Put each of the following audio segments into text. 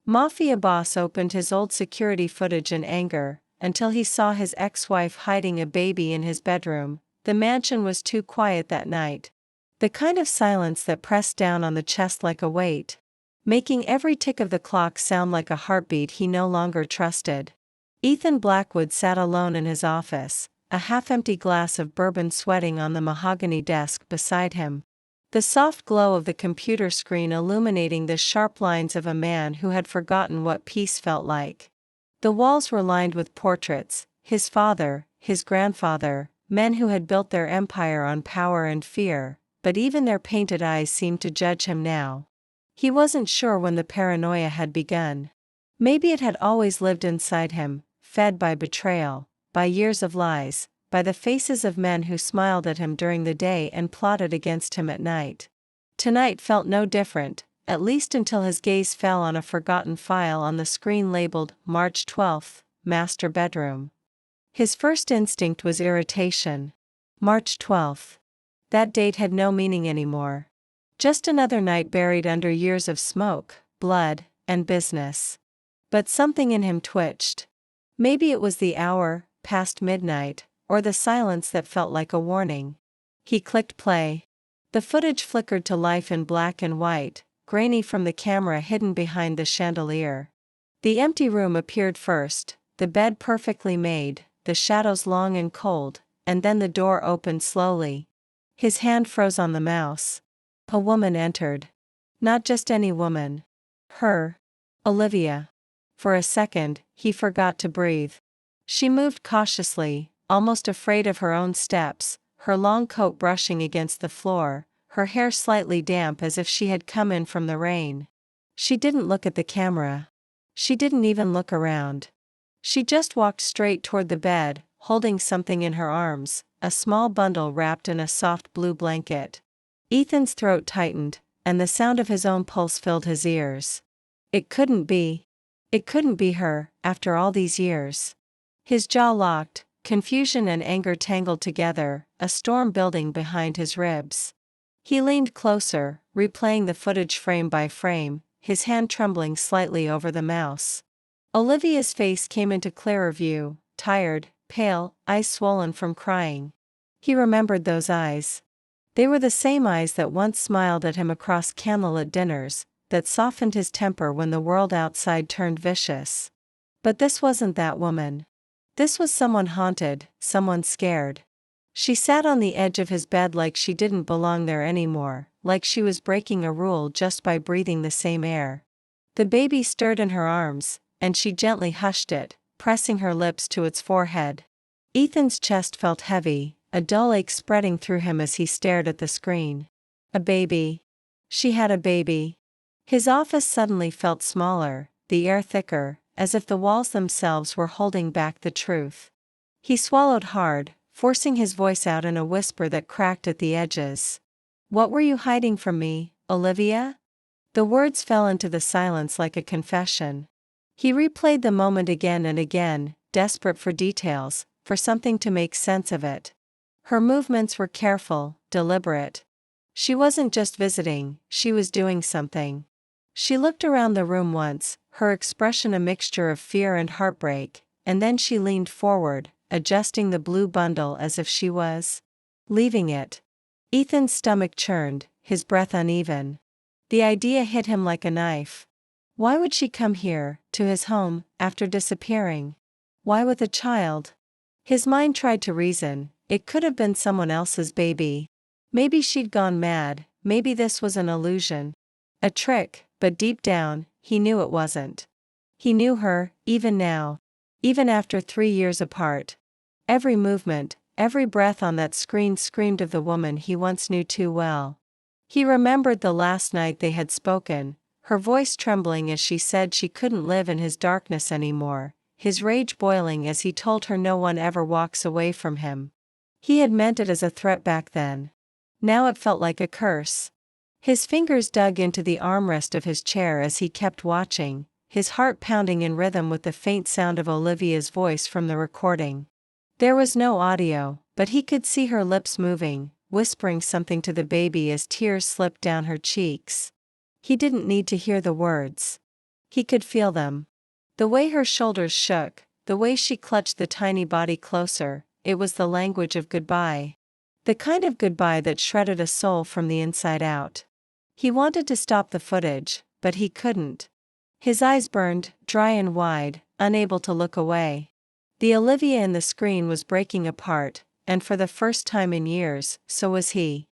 Mafia boss opened his old security footage in anger, until he saw his ex-wife hiding a baby in his bedroom. The mansion was too quiet that night. The kind of silence that pressed down on the chest like a weight, making every tick of the clock sound like a heartbeat he no longer trusted. Ethan Blackwood sat alone in his office, a half-empty glass of bourbon sweating on the mahogany desk beside him. The soft glow of the computer screen illuminating the sharp lines of a man who had forgotten what peace felt like. The walls were lined with portraits, his father, his grandfather, men who had built their empire on power and fear, but even their painted eyes seemed to judge him now. He wasn't sure when the paranoia had begun. Maybe it had always lived inside him, fed by betrayal, by years of lies, by the faces of men who smiled at him during the day and plotted against him at night. Tonight felt no different, at least until his gaze fell on a forgotten file on the screen labeled March 12th, Master Bedroom. His first instinct was irritation. March 12th. That date had no meaning anymore. Just another night buried under years of smoke, blood, and business. But something in him twitched. Maybe it was the hour, past midnight, or the silence that felt like a warning. He clicked play. The footage flickered to life in black and white, grainy from the camera hidden behind the chandelier. The empty room appeared first, the bed perfectly made, the shadows long and cold, and then the door opened slowly. His hand froze on the mouse. A woman entered. Not just any woman. Her. Olivia. For a second, he forgot to breathe. She moved cautiously, almost afraid of her own steps, her long coat brushing against the floor, her hair slightly damp as if she had come in from the rain. She didn't look at the camera. She didn't even look around. She just walked straight toward the bed, holding something in her arms, a small bundle wrapped in a soft blue blanket. Ethan's throat tightened, and the sound of his own pulse filled his ears. It couldn't be. It couldn't be her, after all these years. His jaw locked, confusion and anger tangled together, a storm building behind his ribs. He leaned closer, replaying the footage frame by frame, his hand trembling slightly over the mouse. Olivia's face came into clearer view, tired, pale, eyes swollen from crying. He remembered those eyes. They were the same eyes that once smiled at him across candlelit dinners, that softened his temper when the world outside turned vicious. But this wasn't that woman. This was someone haunted, someone scared. She sat on the edge of his bed like she didn't belong there anymore, like she was breaking a rule just by breathing the same air. The baby stirred in her arms, and she gently hushed it, pressing her lips to its forehead. Ethan's chest felt heavy, a dull ache spreading through him as he stared at the screen. A baby. She had a baby. His office suddenly felt smaller, the air thicker, as if the walls themselves were holding back the truth. He swallowed hard, forcing his voice out in a whisper that cracked at the edges. "What were you hiding from me, Olivia?" The words fell into the silence like a confession. He replayed the moment again and again, desperate for details, for something to make sense of it. Her movements were careful, deliberate. She wasn't just visiting, she was doing something. She looked around the room once, her expression a mixture of fear and heartbreak, and then she leaned forward, adjusting the blue bundle as if she was leaving it. Ethan's stomach churned, his breath uneven. The idea hit him like a knife. Why would she come here, to his home, after disappearing? Why with a child? His mind tried to reason, it could have been someone else's baby. Maybe she'd gone mad, maybe this was an illusion. A trick, but deep down, he knew it wasn't. He knew her, even now. Even after 3 years apart. Every movement, every breath on that screen screamed of the woman he once knew too well. He remembered the last night they had spoken, her voice trembling as she said she couldn't live in his darkness anymore, his rage boiling as he told her no one ever walks away from him. He had meant it as a threat back then. Now it felt like a curse. His fingers dug into the armrest of his chair as he kept watching, his heart pounding in rhythm with the faint sound of Olivia's voice from the recording. There was no audio, but he could see her lips moving, whispering something to the baby as tears slipped down her cheeks. He didn't need to hear the words. He could feel them. The way her shoulders shook, the way she clutched the tiny body closer, it was the language of goodbye. The kind of goodbye that shredded a soul from the inside out. He wanted to stop the footage, but he couldn't. His eyes burned, dry and wide, unable to look away. The Olivia in the screen was breaking apart, and for the first time in years, so was he.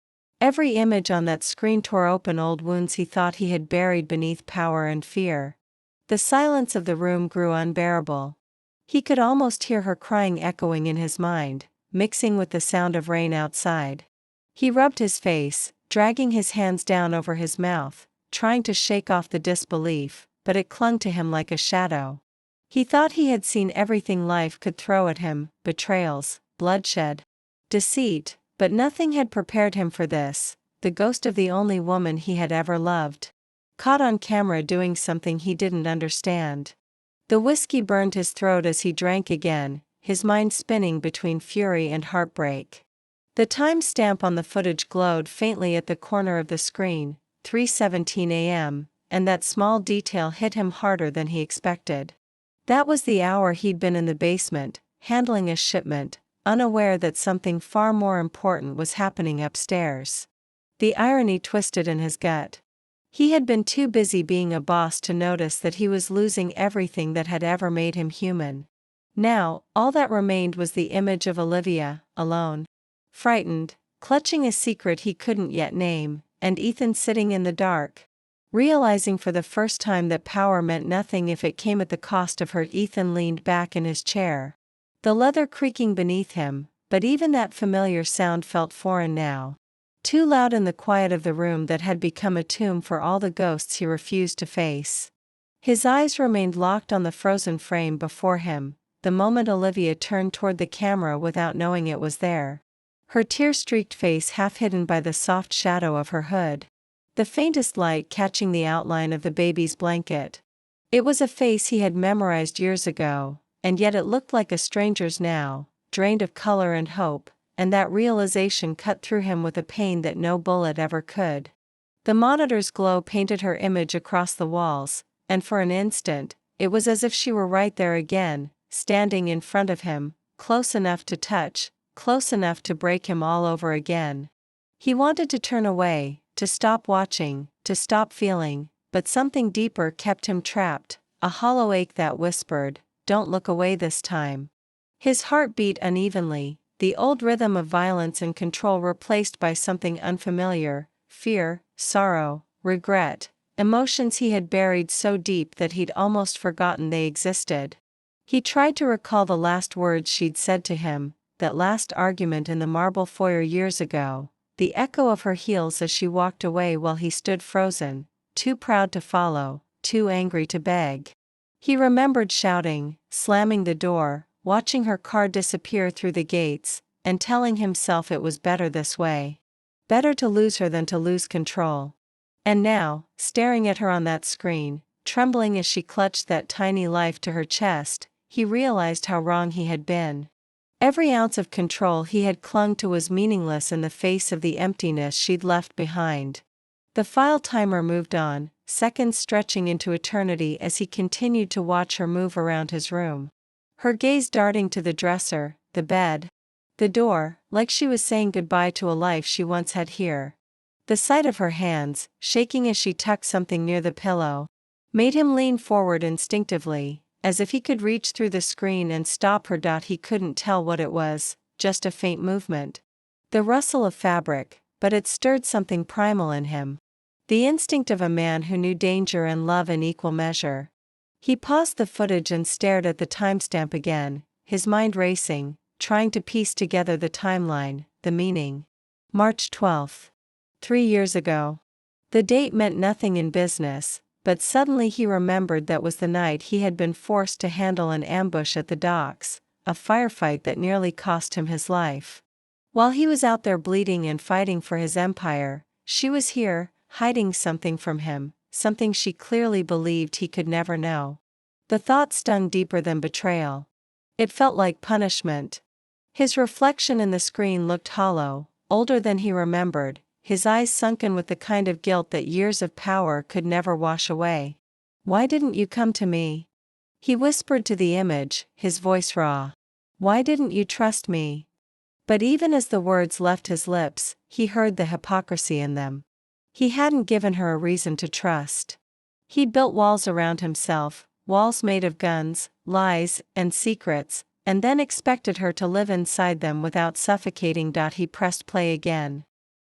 Every image on that screen tore open old wounds he thought he had buried beneath power and fear. The silence of the room grew unbearable. He could almost hear her crying echoing in his mind, mixing with the sound of rain outside. He rubbed his face, dragging his hands down over his mouth, trying to shake off the disbelief, but it clung to him like a shadow. He thought he had seen everything life could throw at him, betrayals, bloodshed, deceit, but nothing had prepared him for this, the ghost of the only woman he had ever loved. Caught on camera doing something he didn't understand. The whiskey burned his throat as he drank again, his mind spinning between fury and heartbreak. The time stamp on the footage glowed faintly at the corner of the screen, 3:17 a.m., and that small detail hit him harder than he expected. That was the hour he'd been in the basement, handling a shipment, unaware that something far more important was happening upstairs. The irony twisted in his gut. He had been too busy being a boss to notice that he was losing everything that had ever made him human. Now, all that remained was the image of Olivia, alone. Frightened, clutching a secret he couldn't yet name, and Ethan sitting in the dark. Realizing for the first time that power meant nothing if it came at the cost of her. Ethan leaned back in his chair. The leather creaking beneath him, but even that familiar sound felt foreign now. Too loud in the quiet of the room that had become a tomb for all the ghosts he refused to face. His eyes remained locked on the frozen frame before him, the moment Olivia turned toward the camera without knowing it was there. Her tear-streaked face half hidden by the soft shadow of her hood. The faintest light catching the outline of the baby's blanket. It was a face he had memorized years ago, and yet it looked like a stranger's now, drained of color and hope, and that realization cut through him with a pain that no bullet ever could. The monitor's glow painted her image across the walls, and for an instant, it was as if she were right there again, standing in front of him, close enough to touch, close enough to break him all over again. He wanted to turn away, to stop watching, to stop feeling, but something deeper kept him trapped, a hollow ache that whispered, "Don't look away this time." His heart beat unevenly, the old rhythm of violence and control replaced by something unfamiliar, fear, sorrow, regret, emotions he had buried so deep that he'd almost forgotten they existed. He tried to recall the last words she'd said to him, that last argument in the marble foyer years ago, the echo of her heels as she walked away while he stood frozen, too proud to follow, too angry to beg. He remembered shouting, slamming the door, watching her car disappear through the gates, and telling himself it was better this way. Better to lose her than to lose control. And now, staring at her on that screen, trembling as she clutched that tiny life to her chest, he realized how wrong he had been. Every ounce of control he had clung to was meaningless in the face of the emptiness she'd left behind. The file timer moved on, seconds stretching into eternity as he continued to watch her move around his room. Her gaze darting to the dresser, the bed, the door, like she was saying goodbye to a life she once had here. The sight of her hands, shaking as she tucked something near the pillow, made him lean forward instinctively, as if he could reach through the screen and stop her. He couldn't tell what it was, just a faint movement. The rustle of fabric, but it stirred something primal in him. The instinct of a man who knew danger and love in equal measure. He paused the footage and stared at the timestamp again, his mind racing, trying to piece together the timeline, the meaning. March 12th. 3 years ago. The date meant nothing in business, but suddenly he remembered that was the night he had been forced to handle an ambush at the docks, a firefight that nearly cost him his life. While he was out there bleeding and fighting for his empire, she was here, hiding something from him, something she clearly believed he could never know. The thought stung deeper than betrayal. It felt like punishment. His reflection in the screen looked hollow, older than he remembered, his eyes sunken with the kind of guilt that years of power could never wash away. Why didn't you come to me? He whispered to the image, his voice raw. Why didn't you trust me? But even as the words left his lips, he heard the hypocrisy in them. He hadn't given her a reason to trust. He'd built walls around himself, walls made of guns, lies, and secrets, and then expected her to live inside them without suffocating. He pressed play again.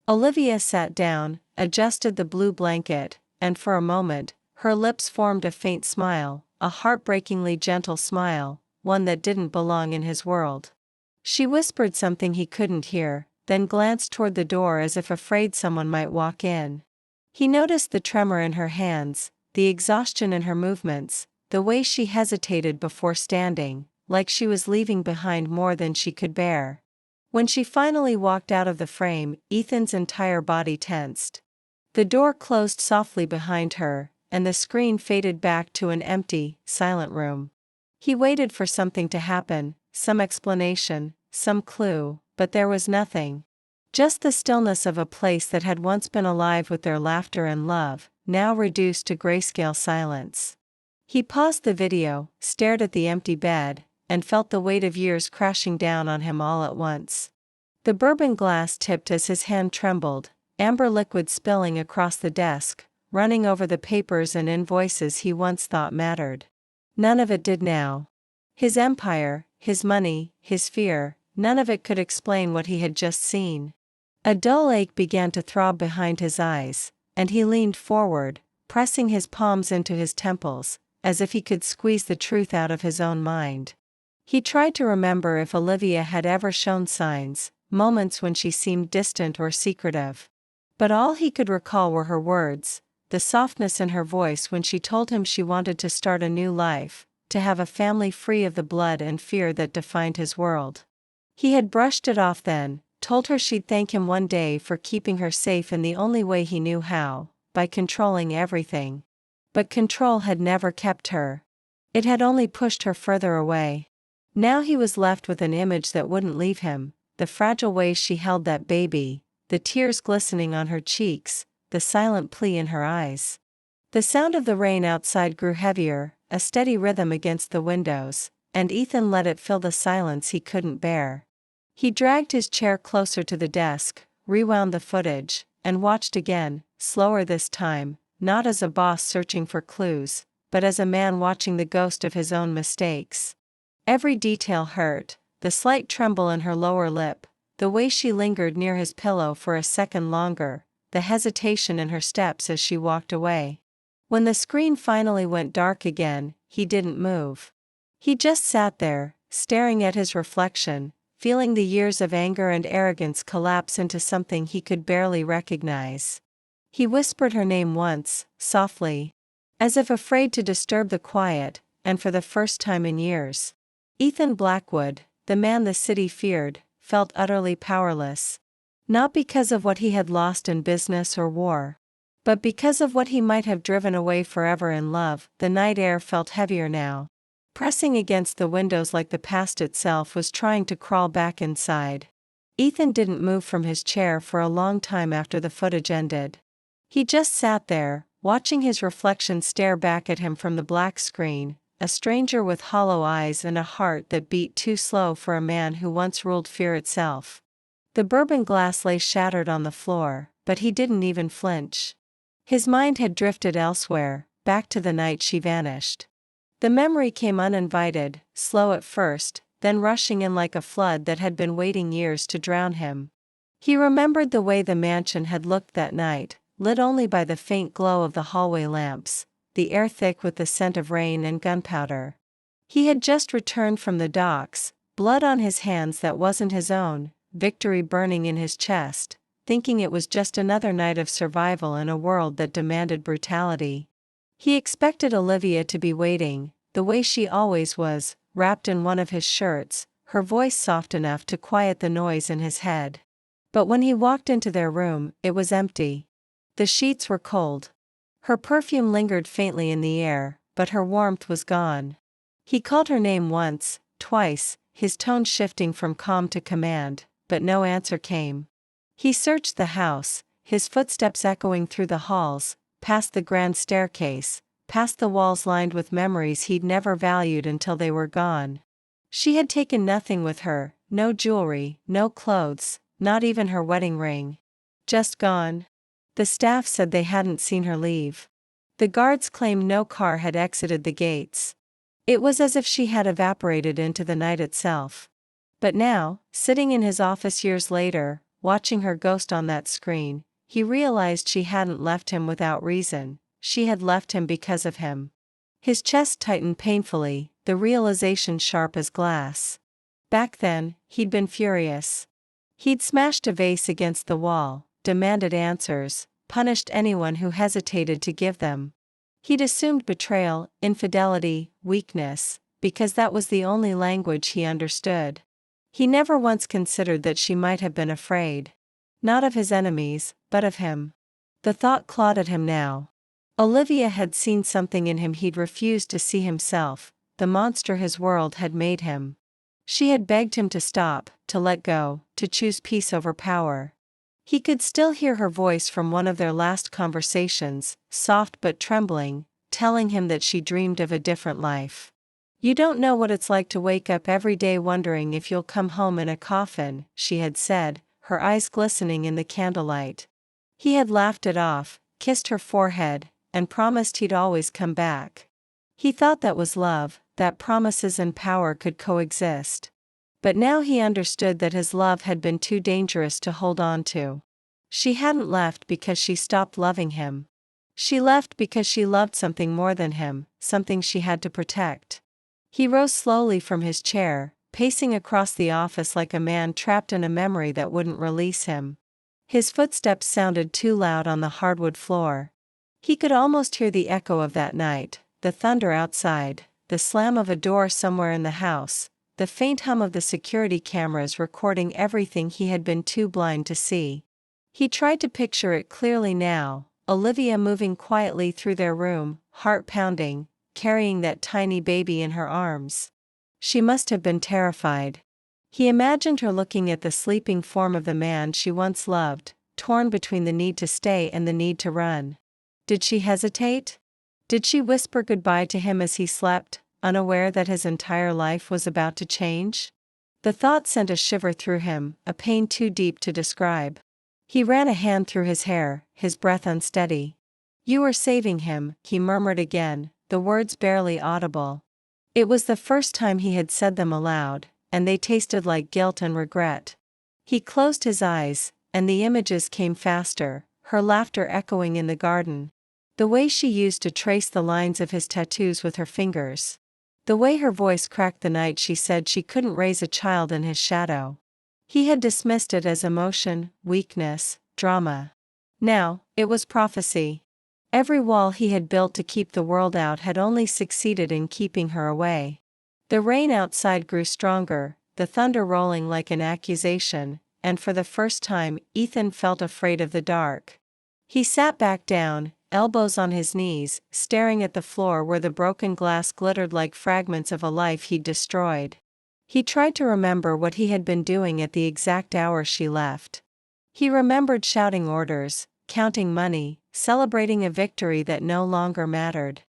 Olivia sat down, adjusted the blue blanket, and for a moment, her lips formed a faint smile, a heartbreakingly gentle smile, one that didn't belong in his world. She whispered something he couldn't hear, then glanced toward the door as if afraid someone might walk in. He noticed the tremor in her hands, the exhaustion in her movements, the way she hesitated before standing, like she was leaving behind more than she could bear. When she finally walked out of the frame, Ethan's entire body tensed. The door closed softly behind her, and the screen faded back to an empty, silent room. He waited for something to happen, some explanation, some clue, but there was nothing. Just the stillness of a place that had once been alive with their laughter and love, now reduced to grayscale silence. He paused the video, stared at the empty bed, and felt the weight of years crashing down on him all at once. The bourbon glass tipped as his hand trembled, amber liquid spilling across the desk, running over the papers and invoices he once thought mattered. None of it did now. His empire, his money, his fear, none of it could explain what he had just seen. A dull ache began to throb behind his eyes, and he leaned forward, pressing his palms into his temples, as if he could squeeze the truth out of his own mind. He tried to remember if Olivia had ever shown signs, moments when she seemed distant or secretive. But all he could recall were her words, the softness in her voice when she told him she wanted to start a new life, to have a family free of the blood and fear that defined his world. He had brushed it off then, told her she'd thank him one day for keeping her safe in the only way he knew how, by controlling everything. But control had never kept her. It had only pushed her further away. Now he was left with an image that wouldn't leave him, the fragile way she held that baby, the tears glistening on her cheeks, the silent plea in her eyes. The sound of the rain outside grew heavier, a steady rhythm against the windows, and Ethan let it fill the silence he couldn't bear. He dragged his chair closer to the desk, rewound the footage, and watched again, slower this time, not as a boss searching for clues, but as a man watching the ghost of his own mistakes. Every detail hurt, the slight tremble in her lower lip, the way she lingered near his pillow for a second longer, the hesitation in her steps as she walked away. When the screen finally went dark again, he didn't move. He just sat there, staring at his reflection, feeling the years of anger and arrogance collapse into something he could barely recognize. He whispered her name once, softly, as if afraid to disturb the quiet, and for the first time in years. Ethan Blackwood, the man the city feared, felt utterly powerless. Not because of what he had lost in business or war, but because of what he might have driven away forever in love. The night air felt heavier now. Pressing against the windows like the past itself was trying to crawl back inside. Ethan didn't move from his chair for a long time after the footage ended. He just sat there, watching his reflection stare back at him from the black screen, a stranger with hollow eyes and a heart that beat too slow for a man who once ruled fear itself. The bourbon glass lay shattered on the floor, but he didn't even flinch. His mind had drifted elsewhere, back to the night she vanished. The memory came uninvited, slow at first, then rushing in like a flood that had been waiting years to drown him. He remembered the way the mansion had looked that night, lit only by the faint glow of the hallway lamps, the air thick with the scent of rain and gunpowder. He had just returned from the docks, blood on his hands that wasn't his own, victory burning in his chest, thinking it was just another night of survival in a world that demanded brutality. He expected Olivia to be waiting, the way she always was, wrapped in one of his shirts, her voice soft enough to quiet the noise in his head. But when he walked into their room, it was empty. The sheets were cold. Her perfume lingered faintly in the air, but her warmth was gone. He called her name once, twice, his tone shifting from calm to command, but no answer came. He searched the house, his footsteps echoing through the halls, past the grand staircase, past the walls lined with memories he'd never valued until they were gone. She had taken nothing with her, no jewelry, no clothes, not even her wedding ring. Just gone. The staff said they hadn't seen her leave. The guards claimed no car had exited the gates. It was as if she had evaporated into the night itself. But now, sitting in his office years later, watching her ghost on that screen, he realized she hadn't left him without reason, she had left him because of him. His chest tightened painfully, the realization sharp as glass. Back then, he'd been furious. He'd smashed a vase against the wall, demanded answers, punished anyone who hesitated to give them. He'd assumed betrayal, infidelity, weakness, because that was the only language he understood. He never once considered that she might have been afraid. Not of his enemies, but of him. The thought clawed at him now. Olivia had seen something in him he'd refused to see himself, the monster his world had made him. She had begged him to stop, to let go, to choose peace over power. He could still hear her voice from one of their last conversations, soft but trembling, telling him that she dreamed of a different life. "You don't know what it's like to wake up every day wondering if you'll come home in a coffin," she had said, her eyes glistening in the candlelight. He had laughed it off, kissed her forehead, and promised he'd always come back. He thought that was love, that promises and power could coexist. But now he understood that his love had been too dangerous to hold on to. She hadn't left because she stopped loving him. She left because she loved something more than him, something she had to protect. He rose slowly from his chair, pacing across the office like a man trapped in a memory that wouldn't release him. His footsteps sounded too loud on the hardwood floor. He could almost hear the echo of that night, the thunder outside, the slam of a door somewhere in the house, the faint hum of the security cameras recording everything he had been too blind to see. He tried to picture it clearly now, Olivia moving quietly through their room, heart pounding, carrying that tiny baby in her arms. She must have been terrified. He imagined her looking at the sleeping form of the man she once loved, torn between the need to stay and the need to run. Did she hesitate? Did she whisper goodbye to him as he slept, unaware that his entire life was about to change? The thought sent a shiver through him, a pain too deep to describe. He ran a hand through his hair, his breath unsteady. "You were saving him," he murmured again, the words barely audible. It was the first time he had said them aloud, and they tasted like guilt and regret. He closed his eyes, and the images came faster, her laughter echoing in the garden. The way she used to trace the lines of his tattoos with her fingers. The way her voice cracked the night she said she couldn't raise a child in his shadow. He had dismissed it as emotion, weakness, drama. Now, it was prophecy. Every wall he had built to keep the world out had only succeeded in keeping her away. The rain outside grew stronger, the thunder rolling like an accusation, and for the first time Ethan felt afraid of the dark. He sat back down, elbows on his knees, staring at the floor where the broken glass glittered like fragments of a life he'd destroyed. He tried to remember what he had been doing at the exact hour she left. He remembered shouting orders, counting money, celebrating a victory that no longer mattered.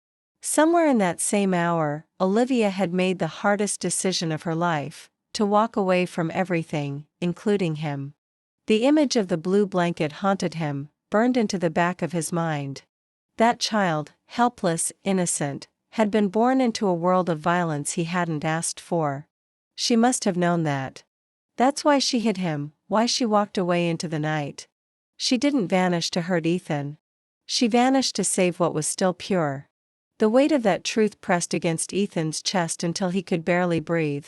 Somewhere in that same hour, Olivia had made the hardest decision of her life, to walk away from everything, including him. The image of the blue blanket haunted him, burned into the back of his mind. That child, helpless, innocent, had been born into a world of violence he hadn't asked for. She must have known that. That's why she hid him, why she walked away into the night. She didn't vanish to hurt Ethan. She vanished to save what was still pure. The weight of that truth pressed against Ethan's chest until he could barely breathe.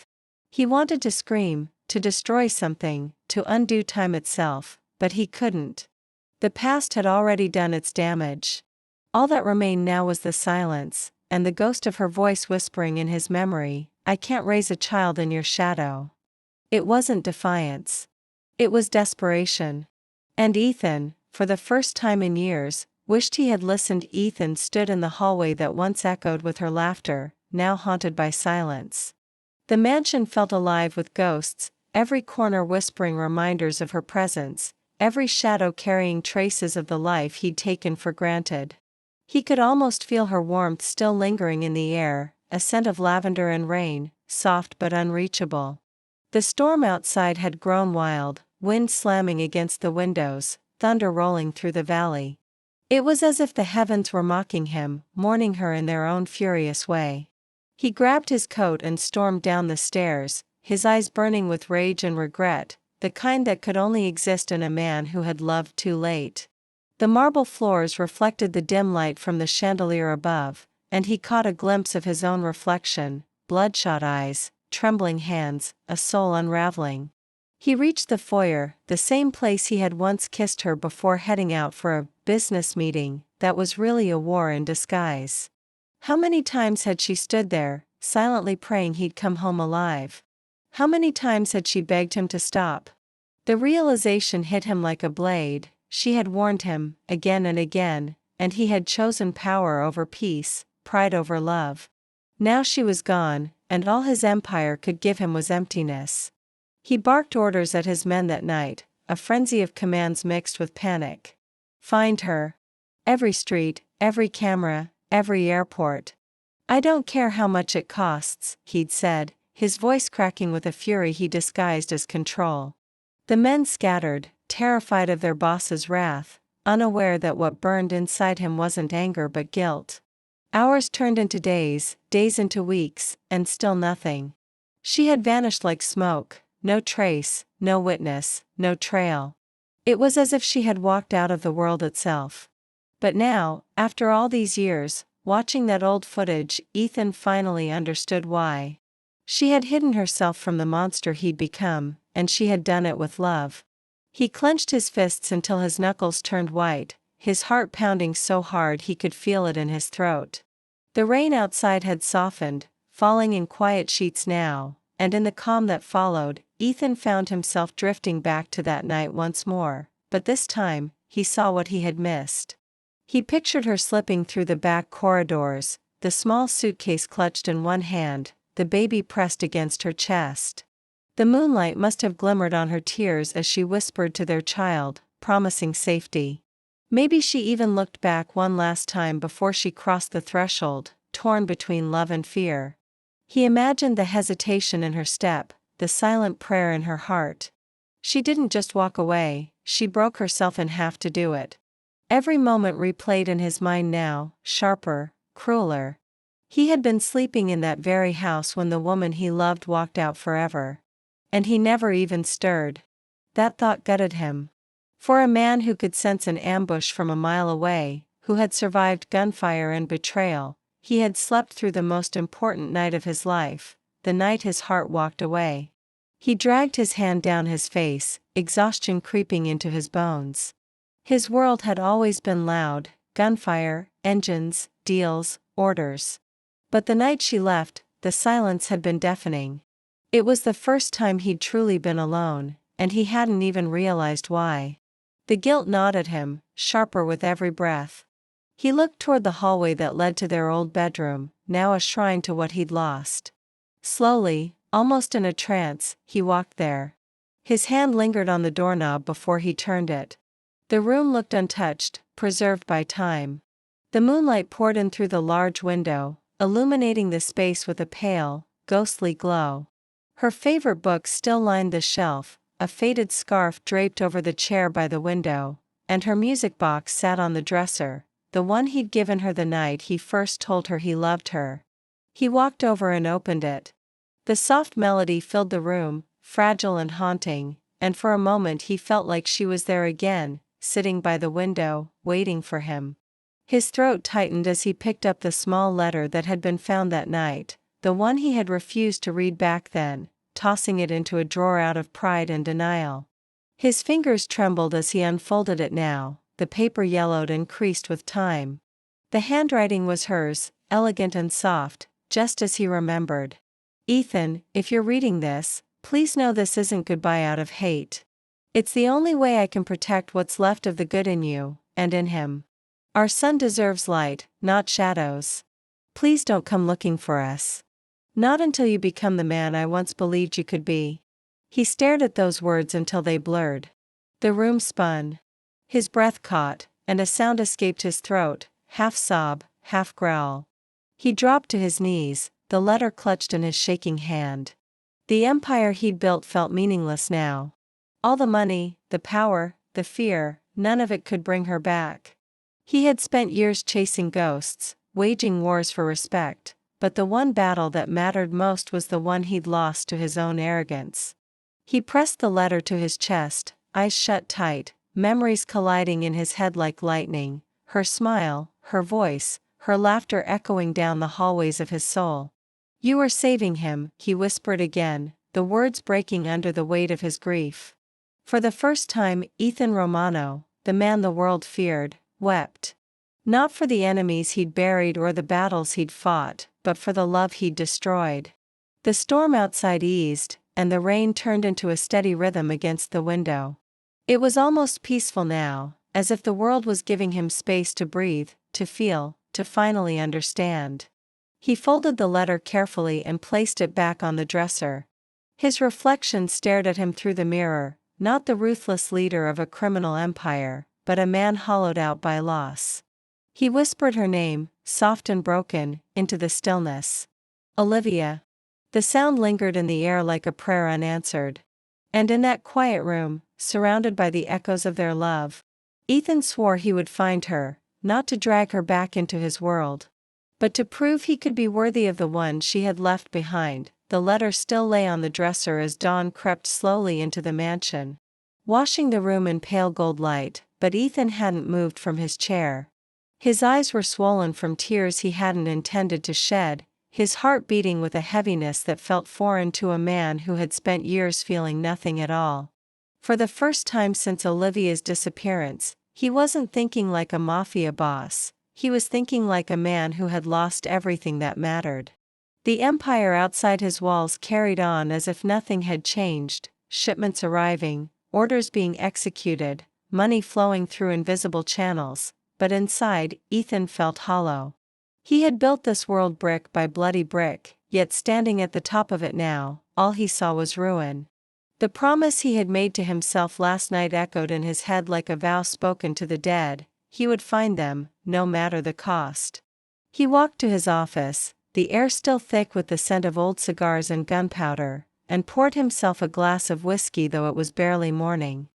He wanted to scream, to destroy something, to undo time itself, but he couldn't. The past had already done its damage. All that remained now was the silence, and the ghost of her voice whispering in his memory, "I can't raise a child in your shadow." It wasn't defiance. It was desperation. And Ethan, for the first time in years, wished he had listened. Ethan stood in the hallway that once echoed with her laughter, now haunted by silence. The mansion felt alive with ghosts, every corner whispering reminders of her presence, every shadow carrying traces of the life he'd taken for granted. He could almost feel her warmth still lingering in the air, a scent of lavender and rain, soft but unreachable. The storm outside had grown wild, wind slamming against the windows, thunder rolling through the valley. It was as if the heavens were mocking him, mourning her in their own furious way. He grabbed his coat and stormed down the stairs, his eyes burning with rage and regret, the kind that could only exist in a man who had loved too late. The marble floors reflected the dim light from the chandelier above, and he caught a glimpse of his own reflection, bloodshot eyes, trembling hands, a soul unraveling. He reached the foyer, the same place he had once kissed her before heading out for a business meeting that was really a war in disguise. How many times had she stood there, silently praying he'd come home alive? How many times had she begged him to stop? The realization hit him like a blade. She had warned him, again and again, and he had chosen power over peace, pride over love. Now she was gone, and all his empire could give him was emptiness. He barked orders at his men that night, a frenzy of commands mixed with panic. Find her. Every street, every camera, every airport. I don't care how much it costs, he'd said, his voice cracking with a fury he disguised as control. The men scattered, terrified of their boss's wrath, unaware that what burned inside him wasn't anger but guilt. Hours turned into days, days into weeks, and still nothing. She had vanished like smoke, no trace, no witness, no trail. It was as if she had walked out of the world itself. But now, after all these years, watching that old footage, Ethan finally understood why. She had hidden herself from the monster he'd become, and she had done it with love. He clenched his fists until his knuckles turned white, his heart pounding so hard he could feel it in his throat. The rain outside had softened, falling in quiet sheets now, and in the calm that followed, Ethan found himself drifting back to that night once more, but this time, he saw what he had missed. He pictured her slipping through the back corridors, the small suitcase clutched in one hand, the baby pressed against her chest. The moonlight must have glimmered on her tears as she whispered to their child, promising safety. Maybe she even looked back one last time before she crossed the threshold, torn between love and fear. He imagined the hesitation in her step, the silent prayer in her heart. She didn't just walk away, she broke herself in half to do it. Every moment replayed in his mind now, sharper, crueler. He had been sleeping in that very house when the woman he loved walked out forever. And he never even stirred. That thought gutted him. For a man who could sense an ambush from a mile away, who had survived gunfire and betrayal, he had slept through the most important night of his life, the night his heart walked away. He dragged his hand down his face, exhaustion creeping into his bones. His world had always been loud, gunfire, engines, deals, orders. But the night she left, the silence had been deafening. It was the first time he'd truly been alone, and he hadn't even realized why. The guilt gnawed at him, sharper with every breath. He looked toward the hallway that led to their old bedroom, now a shrine to what he'd lost. Slowly, almost in a trance, he walked there. His hand lingered on the doorknob before he turned it. The room looked untouched, preserved by time. The moonlight poured in through the large window, illuminating the space with a pale, ghostly glow. Her favorite books still lined the shelf, a faded scarf draped over the chair by the window, and her music box sat on the dresser, the one he'd given her the night he first told her he loved her. He walked over and opened it. The soft melody filled the room, fragile and haunting, and for a moment he felt like she was there again, sitting by the window, waiting for him. His throat tightened as he picked up the small letter that had been found that night, the one he had refused to read back then, tossing it into a drawer out of pride and denial. His fingers trembled as he unfolded it now, the paper yellowed and creased with time. The handwriting was hers, elegant and soft, just as he remembered. Ethan, if you're reading this, please know this isn't goodbye out of hate. It's the only way I can protect what's left of the good in you, and in him. Our son deserves light, not shadows. Please don't come looking for us. Not until you become the man I once believed you could be. He stared at those words until they blurred. The room spun. His breath caught, and a sound escaped his throat, half sob, half growl. He dropped to his knees, the letter clutched in his shaking hand. The empire he'd built felt meaningless now. All the money, the power, the fear, none of it could bring her back. He had spent years chasing ghosts, waging wars for respect, but the one battle that mattered most was the one he'd lost to his own arrogance. He pressed the letter to his chest, eyes shut tight, memories colliding in his head like lightning, her smile, her voice, her laughter echoing down the hallways of his soul. "You were saving him," he whispered again, the words breaking under the weight of his grief. For the first time, Ethan Romano, the man the world feared, wept. Not for the enemies he'd buried or the battles he'd fought, but for the love he'd destroyed. The storm outside eased, and the rain turned into a steady rhythm against the window. It was almost peaceful now, as if the world was giving him space to breathe, to feel, to finally understand. He folded the letter carefully and placed it back on the dresser. His reflection stared at him through the mirror, not the ruthless leader of a criminal empire, but a man hollowed out by loss. He whispered her name, soft and broken, into the stillness. "Olivia." The sound lingered in the air like a prayer unanswered. And in that quiet room, surrounded by the echoes of their love, Ethan swore he would find her, not to drag her back into his world, but to prove he could be worthy of the one she had left behind. The letter still lay on the dresser as dawn crept slowly into the mansion, washing the room in pale gold light, but Ethan hadn't moved from his chair. His eyes were swollen from tears he hadn't intended to shed, his heart beating with a heaviness that felt foreign to a man who had spent years feeling nothing at all. For the first time since Olivia's disappearance, he wasn't thinking like a mafia boss, he was thinking like a man who had lost everything that mattered. The empire outside his walls carried on as if nothing had changed, shipments arriving, orders being executed, money flowing through invisible channels, but inside, Ethan felt hollow. He had built this world brick by bloody brick, yet standing at the top of it now, all he saw was ruin. The promise he had made to himself last night echoed in his head like a vow spoken to the dead. He would find them, no matter the cost. He walked to his office, the air still thick with the scent of old cigars and gunpowder, and poured himself a glass of whiskey though it was barely morning.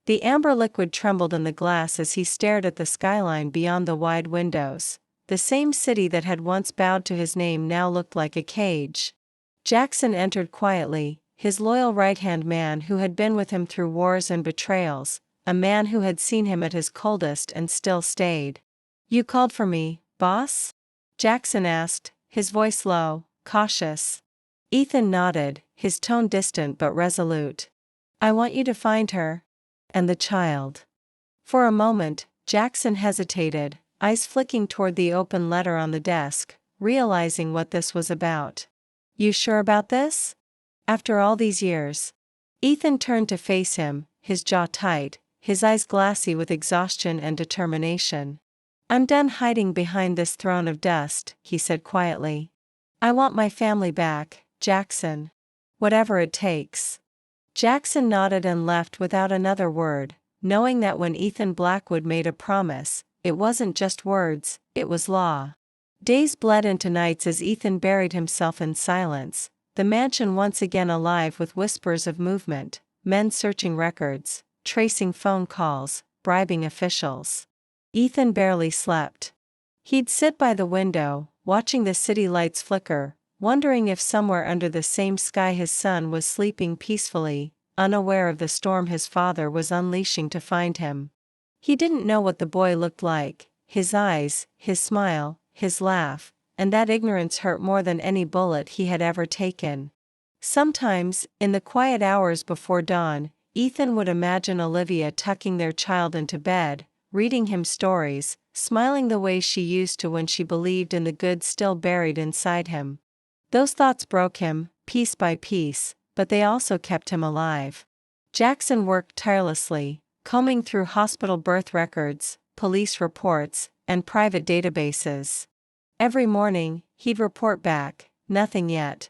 The amber liquid trembled in the glass as he stared at the skyline beyond the wide windows. The same city that had once bowed to his name now looked like a cage. Jackson entered quietly, his loyal right-hand man who had been with him through wars and betrayals, a man who had seen him at his coldest and still stayed. "You called for me, boss?" Jackson asked, his voice low, cautious. Ethan nodded, his tone distant but resolute. "I want you to find her. And the child." For a moment, Jackson hesitated, eyes flicking toward the open letter on the desk, realizing what this was about. "You sure about this? After all these years?" Ethan turned to face him, his jaw tight, his eyes glassy with exhaustion and determination. "I'm done hiding behind this throne of dust," he said quietly. "I want my family back, Jackson. Whatever it takes." Jackson nodded and left without another word, knowing that when Ethan Blackwood made a promise, it wasn't just words, it was law. Days bled into nights as Ethan buried himself in silence, the mansion once again alive with whispers of movement, men searching records, tracing phone calls, bribing officials. Ethan barely slept. He'd sit by the window, watching the city lights flicker, wondering if somewhere under the same sky his son was sleeping peacefully, unaware of the storm his father was unleashing to find him. He didn't know what the boy looked like, his eyes, his smile, his laugh, and that ignorance hurt more than any bullet he had ever taken. Sometimes, in the quiet hours before dawn, Ethan would imagine Olivia tucking their child into bed, reading him stories, smiling the way she used to when she believed in the good still buried inside him. Those thoughts broke him, piece by piece, but they also kept him alive. Jackson worked tirelessly, combing through hospital birth records, police reports, and private databases. Every morning, he'd report back, nothing yet.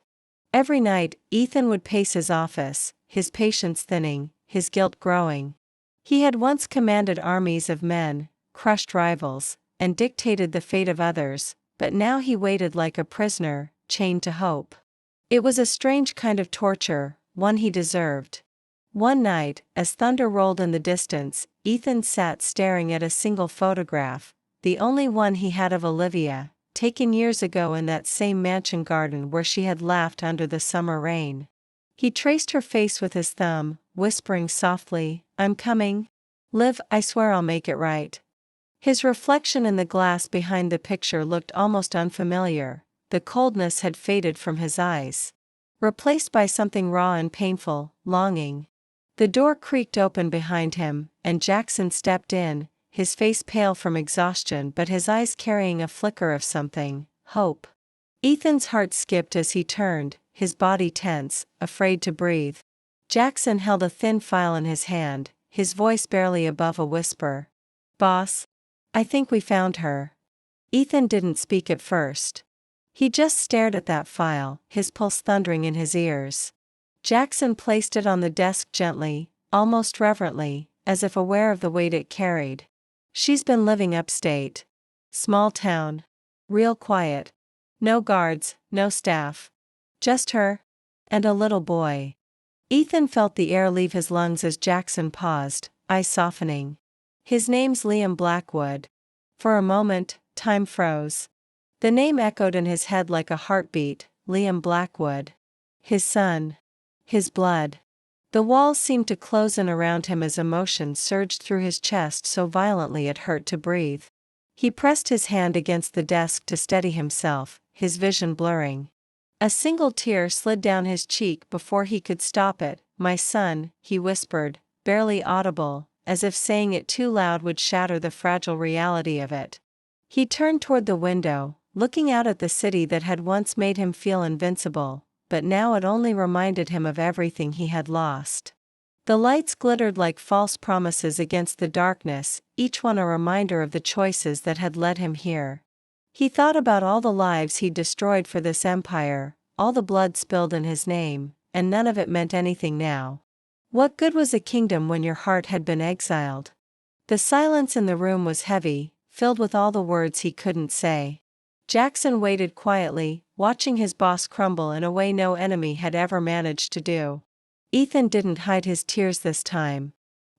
Every night, Ethan would pace his office, his patience thinning, his guilt growing. He had once commanded armies of men, crushed rivals, and dictated the fate of others, but now he waited like a prisoner, chained to hope. It was a strange kind of torture, one he deserved. One night, as thunder rolled in the distance, Ethan sat staring at a single photograph, the only one he had of Olivia, taken years ago in that same mansion garden where she had laughed under the summer rain. He traced her face with his thumb, whispering softly, "I'm coming. Liv, I swear I'll make it right." His reflection in the glass behind the picture looked almost unfamiliar. The coldness had faded from his eyes, replaced by something raw and painful, longing. The door creaked open behind him, and Jackson stepped in, his face pale from exhaustion but his eyes carrying a flicker of something, hope. Ethan's heart skipped as he turned, his body tense, afraid to breathe. Jackson held a thin file in his hand, his voice barely above a whisper. "Boss, I think we found her." Ethan didn't speak at first. He just stared at that file, his pulse thundering in his ears. Jackson placed it on the desk gently, almost reverently, as if aware of the weight it carried. "She's been living upstate. Small town. Real quiet. No guards, no staff. Just her. And a little boy." Ethan felt the air leave his lungs as Jackson paused, eyes softening. "His name's Liam Blackwood." For a moment, time froze. The name echoed in his head like a heartbeat, Liam Blackwood. His son. His blood. The walls seemed to close in around him as emotion surged through his chest so violently it hurt to breathe. He pressed his hand against the desk to steady himself, his vision blurring. A single tear slid down his cheek before he could stop it. "My son," he whispered, barely audible, as if saying it too loud would shatter the fragile reality of it. He turned toward the window, looking out at the city that had once made him feel invincible, but now it only reminded him of everything he had lost. The lights glittered like false promises against the darkness, each one a reminder of the choices that had led him here. He thought about all the lives he'd destroyed for this empire, all the blood spilled in his name, and none of it meant anything now. What good was a kingdom when your heart had been exiled? The silence in the room was heavy, filled with all the words he couldn't say. Jackson waited quietly, watching his boss crumble in a way no enemy had ever managed to do. Ethan didn't hide his tears this time.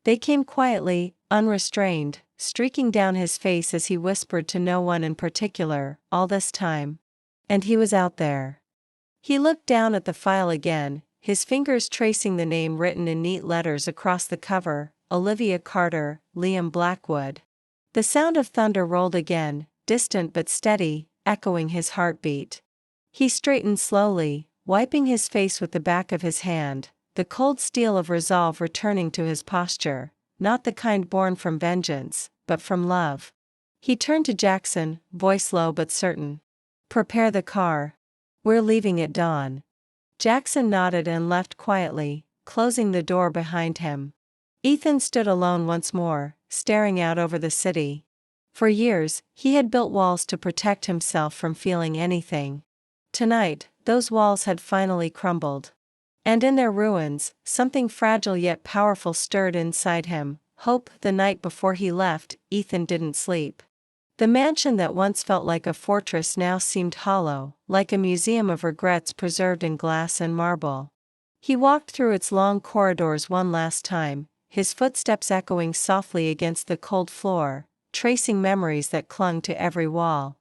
They came quietly, unrestrained, streaking down his face as he whispered to no one in particular, "All this time. And he was out there." He looked down at the file again, his fingers tracing the name written in neat letters across the cover, Olivia Carter, Liam Blackwood. The sound of thunder rolled again, distant but steady, echoing his heartbeat. He straightened slowly, wiping his face with the back of his hand, the cold steel of resolve returning to his posture, not the kind born from vengeance, but from love. He turned to Jackson, voice low but certain. "Prepare the car. We're leaving at dawn." Jackson nodded and left quietly, closing the door behind him. Ethan stood alone once more, staring out over the city. For years, he had built walls to protect himself from feeling anything. Tonight, those walls had finally crumbled. And in their ruins, something fragile yet powerful stirred inside him, hope. The night before he left, Ethan didn't sleep. The mansion that once felt like a fortress now seemed hollow, like a museum of regrets preserved in glass and marble. He walked through its long corridors one last time, his footsteps echoing softly against the cold floor, tracing memories that clung to every wall.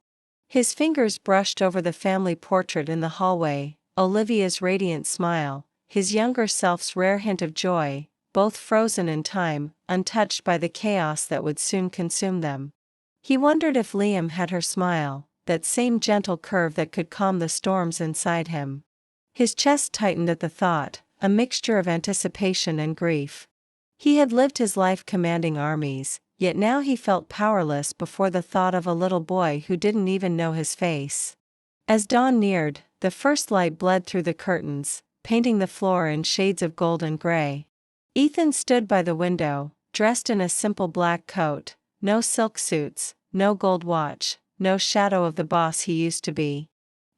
His fingers brushed over the family portrait in the hallway, Olivia's radiant smile, his younger self's rare hint of joy, both frozen in time, untouched by the chaos that would soon consume them. He wondered if Liam had her smile, that same gentle curve that could calm the storms inside him. His chest tightened at the thought, a mixture of anticipation and grief. He had lived his life commanding armies, yet now he felt powerless before the thought of a little boy who didn't even know his face. As dawn neared, the first light bled through the curtains, painting the floor in shades of gold and gray. Ethan stood by the window, dressed in a simple black coat, no silk suits, no gold watch, no shadow of the boss he used to be.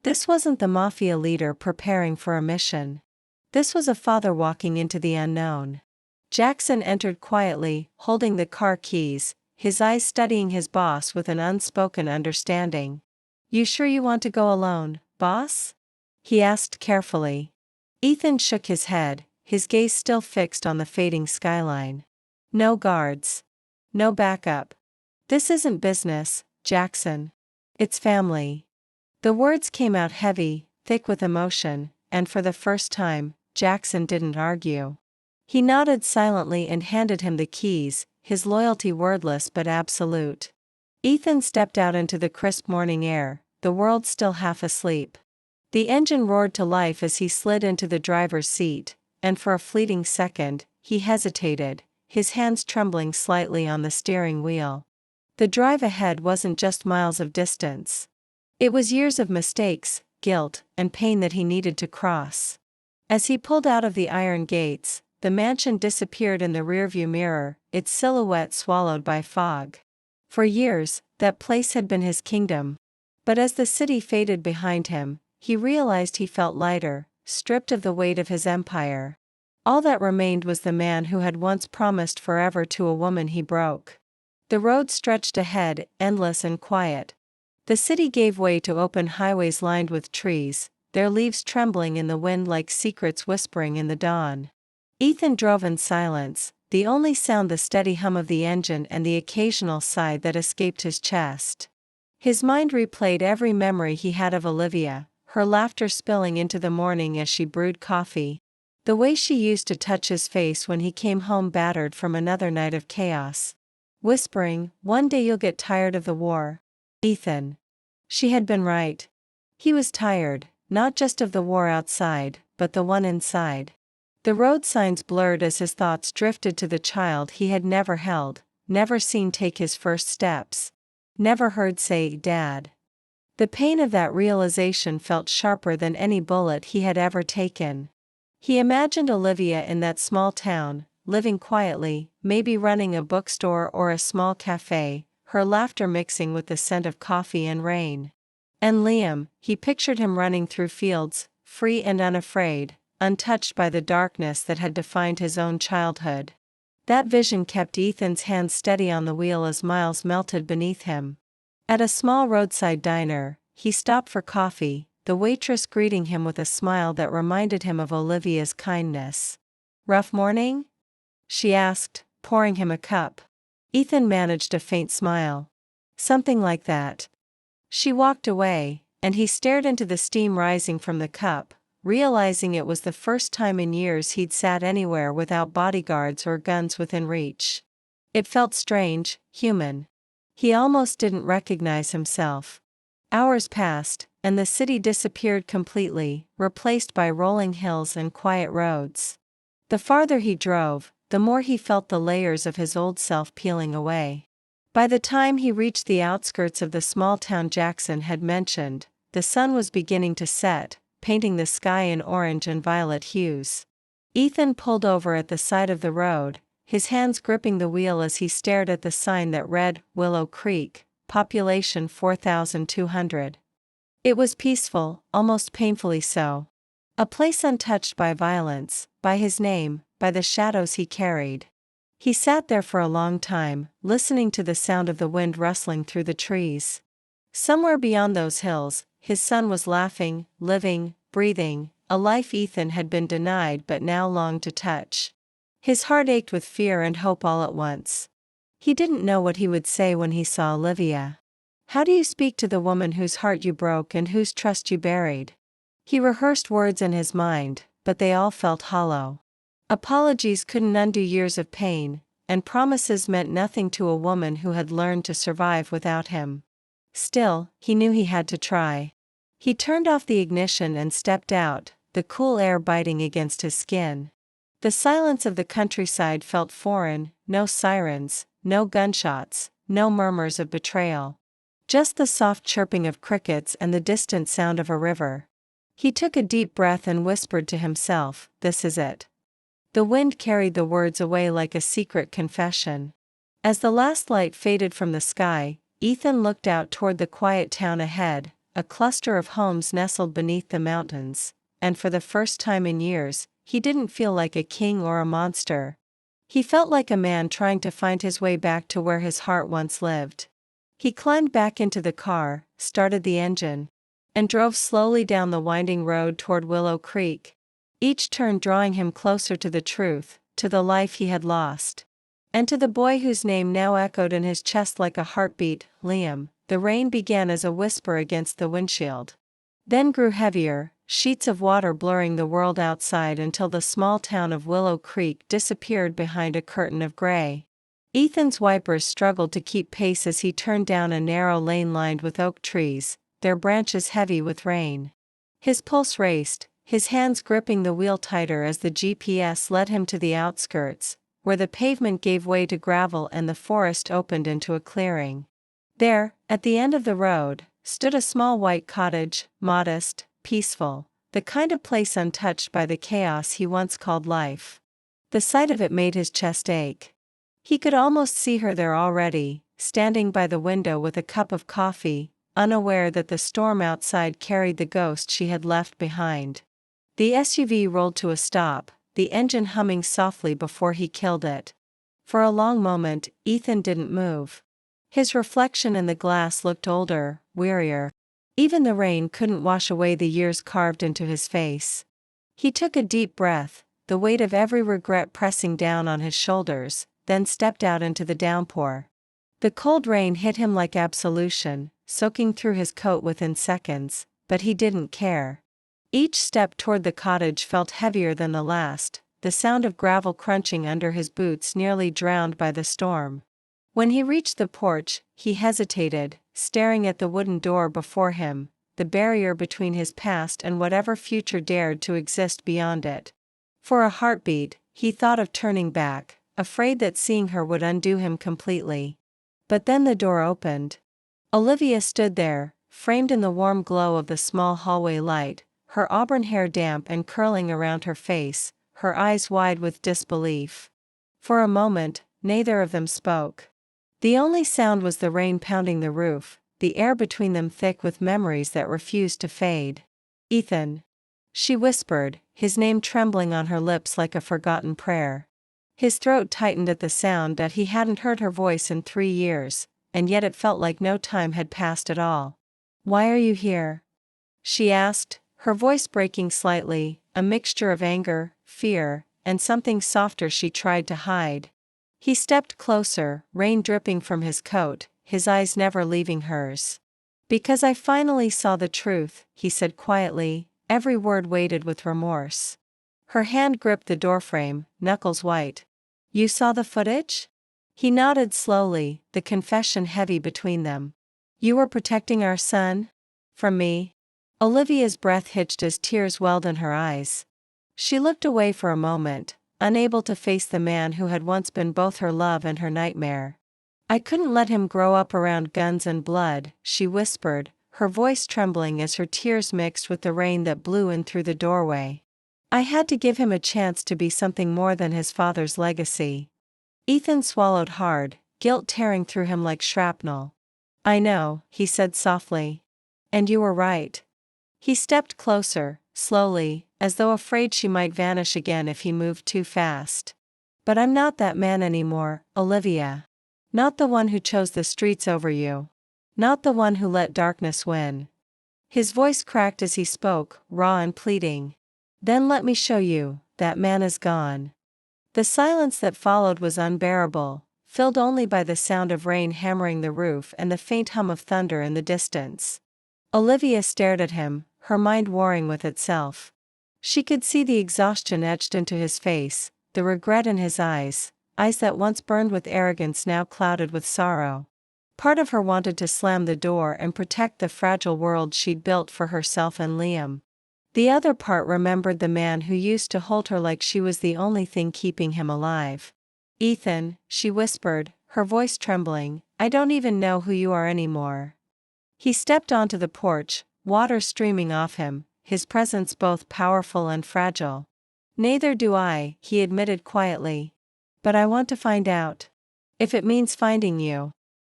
This wasn't the Mafia leader preparing for a mission. This was a father walking into the unknown. Jackson entered quietly, holding the car keys, his eyes studying his boss with an unspoken understanding. "You sure you want to go alone, boss?" he asked carefully. Ethan shook his head, his gaze still fixed on the fading skyline. "No guards. No backup. This isn't business, Jackson. It's family." The words came out heavy, thick with emotion, and for the first time, Jackson didn't argue. He nodded silently and handed him the keys, his loyalty wordless but absolute. Ethan stepped out into the crisp morning air, the world still half asleep. The engine roared to life as he slid into the driver's seat, and for a fleeting second, he hesitated, his hands trembling slightly on the steering wheel. The drive ahead wasn't just miles of distance. It was years of mistakes, guilt, and pain that he needed to cross. As he pulled out of the iron gates, the mansion disappeared in the rearview mirror, its silhouette swallowed by fog. For years, that place had been his kingdom. But as the city faded behind him, he realized he felt lighter, stripped of the weight of his empire. All that remained was the man who had once promised forever to a woman he broke. The road stretched ahead, endless and quiet. The city gave way to open highways lined with trees, their leaves trembling in the wind like secrets whispering in the dawn. Ethan drove in silence, the only sound the steady hum of the engine and the occasional sigh that escaped his chest. His mind replayed every memory he had of Olivia, her laughter spilling into the morning as she brewed coffee. The way she used to touch his face when he came home battered from another night of chaos. Whispering, "One day you'll get tired of the war, Ethan." She had been right. He was tired, not just of the war outside, but the one inside. The road signs blurred as his thoughts drifted to the child he had never held, never seen take his first steps, never heard say, "Dad." The pain of that realization felt sharper than any bullet he had ever taken. He imagined Olivia in that small town, living quietly, maybe running a bookstore or a small cafe, her laughter mixing with the scent of coffee and rain. And Liam, he pictured him running through fields, free and unafraid, untouched by the darkness that had defined his own childhood. That vision kept Ethan's hands steady on the wheel as miles melted beneath him. At a small roadside diner, he stopped for coffee, the waitress greeting him with a smile that reminded him of Olivia's kindness. "Rough morning?" she asked, pouring him a cup. Ethan managed a faint smile. "Something like that." She walked away, and he stared into the steam rising from the cup, realizing it was the first time in years he'd sat anywhere without bodyguards or guns within reach. It felt strange, human. He almost didn't recognize himself. Hours passed, and the city disappeared completely, replaced by rolling hills and quiet roads. The farther he drove, the more he felt the layers of his old self peeling away. By the time he reached the outskirts of the small town Jackson had mentioned, the sun was beginning to set, painting the sky in orange and violet hues. Ethan pulled over at the side of the road, his hands gripping the wheel as he stared at the sign that read, "Willow Creek, population 4,200. It was peaceful, almost painfully so. A place untouched by violence, by his name, by the shadows he carried. He sat there for a long time, listening to the sound of the wind rustling through the trees. Somewhere beyond those hills, his son was laughing, living, breathing, a life Ethan had been denied but now longed to touch. His heart ached with fear and hope all at once. He didn't know what he would say when he saw Olivia. How do you speak to the woman whose heart you broke and whose trust you buried? He rehearsed words in his mind, but they all felt hollow. Apologies couldn't undo years of pain, and promises meant nothing to a woman who had learned to survive without him. Still, he knew he had to try. He turned off the ignition and stepped out, the cool air biting against his skin. The silence of the countryside felt foreign, no sirens, no gunshots, no murmurs of betrayal. Just the soft chirping of crickets and the distant sound of a river. He took a deep breath and whispered to himself, "This is it." The wind carried the words away like a secret confession. As the last light faded from the sky, Ethan looked out toward the quiet town ahead, a cluster of homes nestled beneath the mountains, and for the first time in years, he didn't feel like a king or a monster. He felt like a man trying to find his way back to where his heart once lived. He climbed back into the car, started the engine, and drove slowly down the winding road toward Willow Creek, each turn drawing him closer to the truth, to the life he had lost. And to the boy whose name now echoed in his chest like a heartbeat, Liam. The rain began as a whisper against the windshield. Then grew heavier, sheets of water blurring the world outside until the small town of Willow Creek disappeared behind a curtain of gray. Ethan's wipers struggled to keep pace as he turned down a narrow lane lined with oak trees, their branches heavy with rain. His pulse raced, his hands gripping the wheel tighter as the GPS led him to the outskirts, where the pavement gave way to gravel and the forest opened into a clearing. There, at the end of the road, stood a small white cottage, modest, peaceful, the kind of place untouched by the chaos he once called life. The sight of it made his chest ache. He could almost see her there already, standing by the window with a cup of coffee, unaware that the storm outside carried the ghost she had left behind. The SUV rolled to a stop, the engine humming softly before he killed it. For a long moment, Ethan didn't move. His reflection in the glass looked older, wearier. Even the rain couldn't wash away the years carved into his face. He took a deep breath, the weight of every regret pressing down on his shoulders, then stepped out into the downpour. The cold rain hit him like absolution, soaking through his coat within seconds, but he didn't care. Each step toward the cottage felt heavier than the last, the sound of gravel crunching under his boots nearly drowned by the storm. When he reached the porch, he hesitated, staring at the wooden door before him, the barrier between his past and whatever future dared to exist beyond it. For a heartbeat, he thought of turning back, afraid that seeing her would undo him completely. But then the door opened. Olivia stood there, framed in the warm glow of the small hallway light, her auburn hair damp and curling around her face, her eyes wide with disbelief. For a moment, neither of them spoke. The only sound was the rain pounding the roof, the air between them thick with memories that refused to fade. "Ethan," she whispered, his name trembling on her lips like a forgotten prayer. His throat tightened at the sound that he hadn't heard her voice in 3 years, and yet it felt like no time had passed at all. "Why are you here?" she asked, her voice breaking slightly, a mixture of anger, fear, and something softer she tried to hide. He stepped closer, rain dripping from his coat, his eyes never leaving hers. "Because I finally saw the truth," he said quietly, every word weighted with remorse. Her hand gripped the doorframe, knuckles white. "You saw the footage?" He nodded slowly, the confession heavy between them. "You were protecting our son? From me?" Olivia's breath hitched as tears welled in her eyes. She looked away for a moment, unable to face the man who had once been both her love and her nightmare. "I couldn't let him grow up around guns and blood," she whispered, her voice trembling as her tears mixed with the rain that blew in through the doorway. "I had to give him a chance to be something more than his father's legacy." Ethan swallowed hard, guilt tearing through him like shrapnel. "I know," he said softly. "And you were right." He stepped closer, slowly, as though afraid she might vanish again if he moved too fast. "But I'm not that man anymore, Olivia. Not the one who chose the streets over you. Not the one who let darkness win." His voice cracked as he spoke, raw and pleading. "Then let me show you, that man is gone." The silence that followed was unbearable, filled only by the sound of rain hammering the roof and the faint hum of thunder in the distance. Olivia stared at him, her mind warring with itself. She could see the exhaustion etched into his face, the regret in his eyes that once burned with arrogance now clouded with sorrow. Part of her wanted to slam the door and protect the fragile world she'd built for herself and Liam. The other part remembered the man who used to hold her like she was the only thing keeping him alive. "Ethan," she whispered, her voice trembling, "I don't even know who you are anymore." He stepped onto the porch, water streaming off him, his presence both powerful and fragile. "Neither do I," he admitted quietly. "But I want to find out. If it means finding you."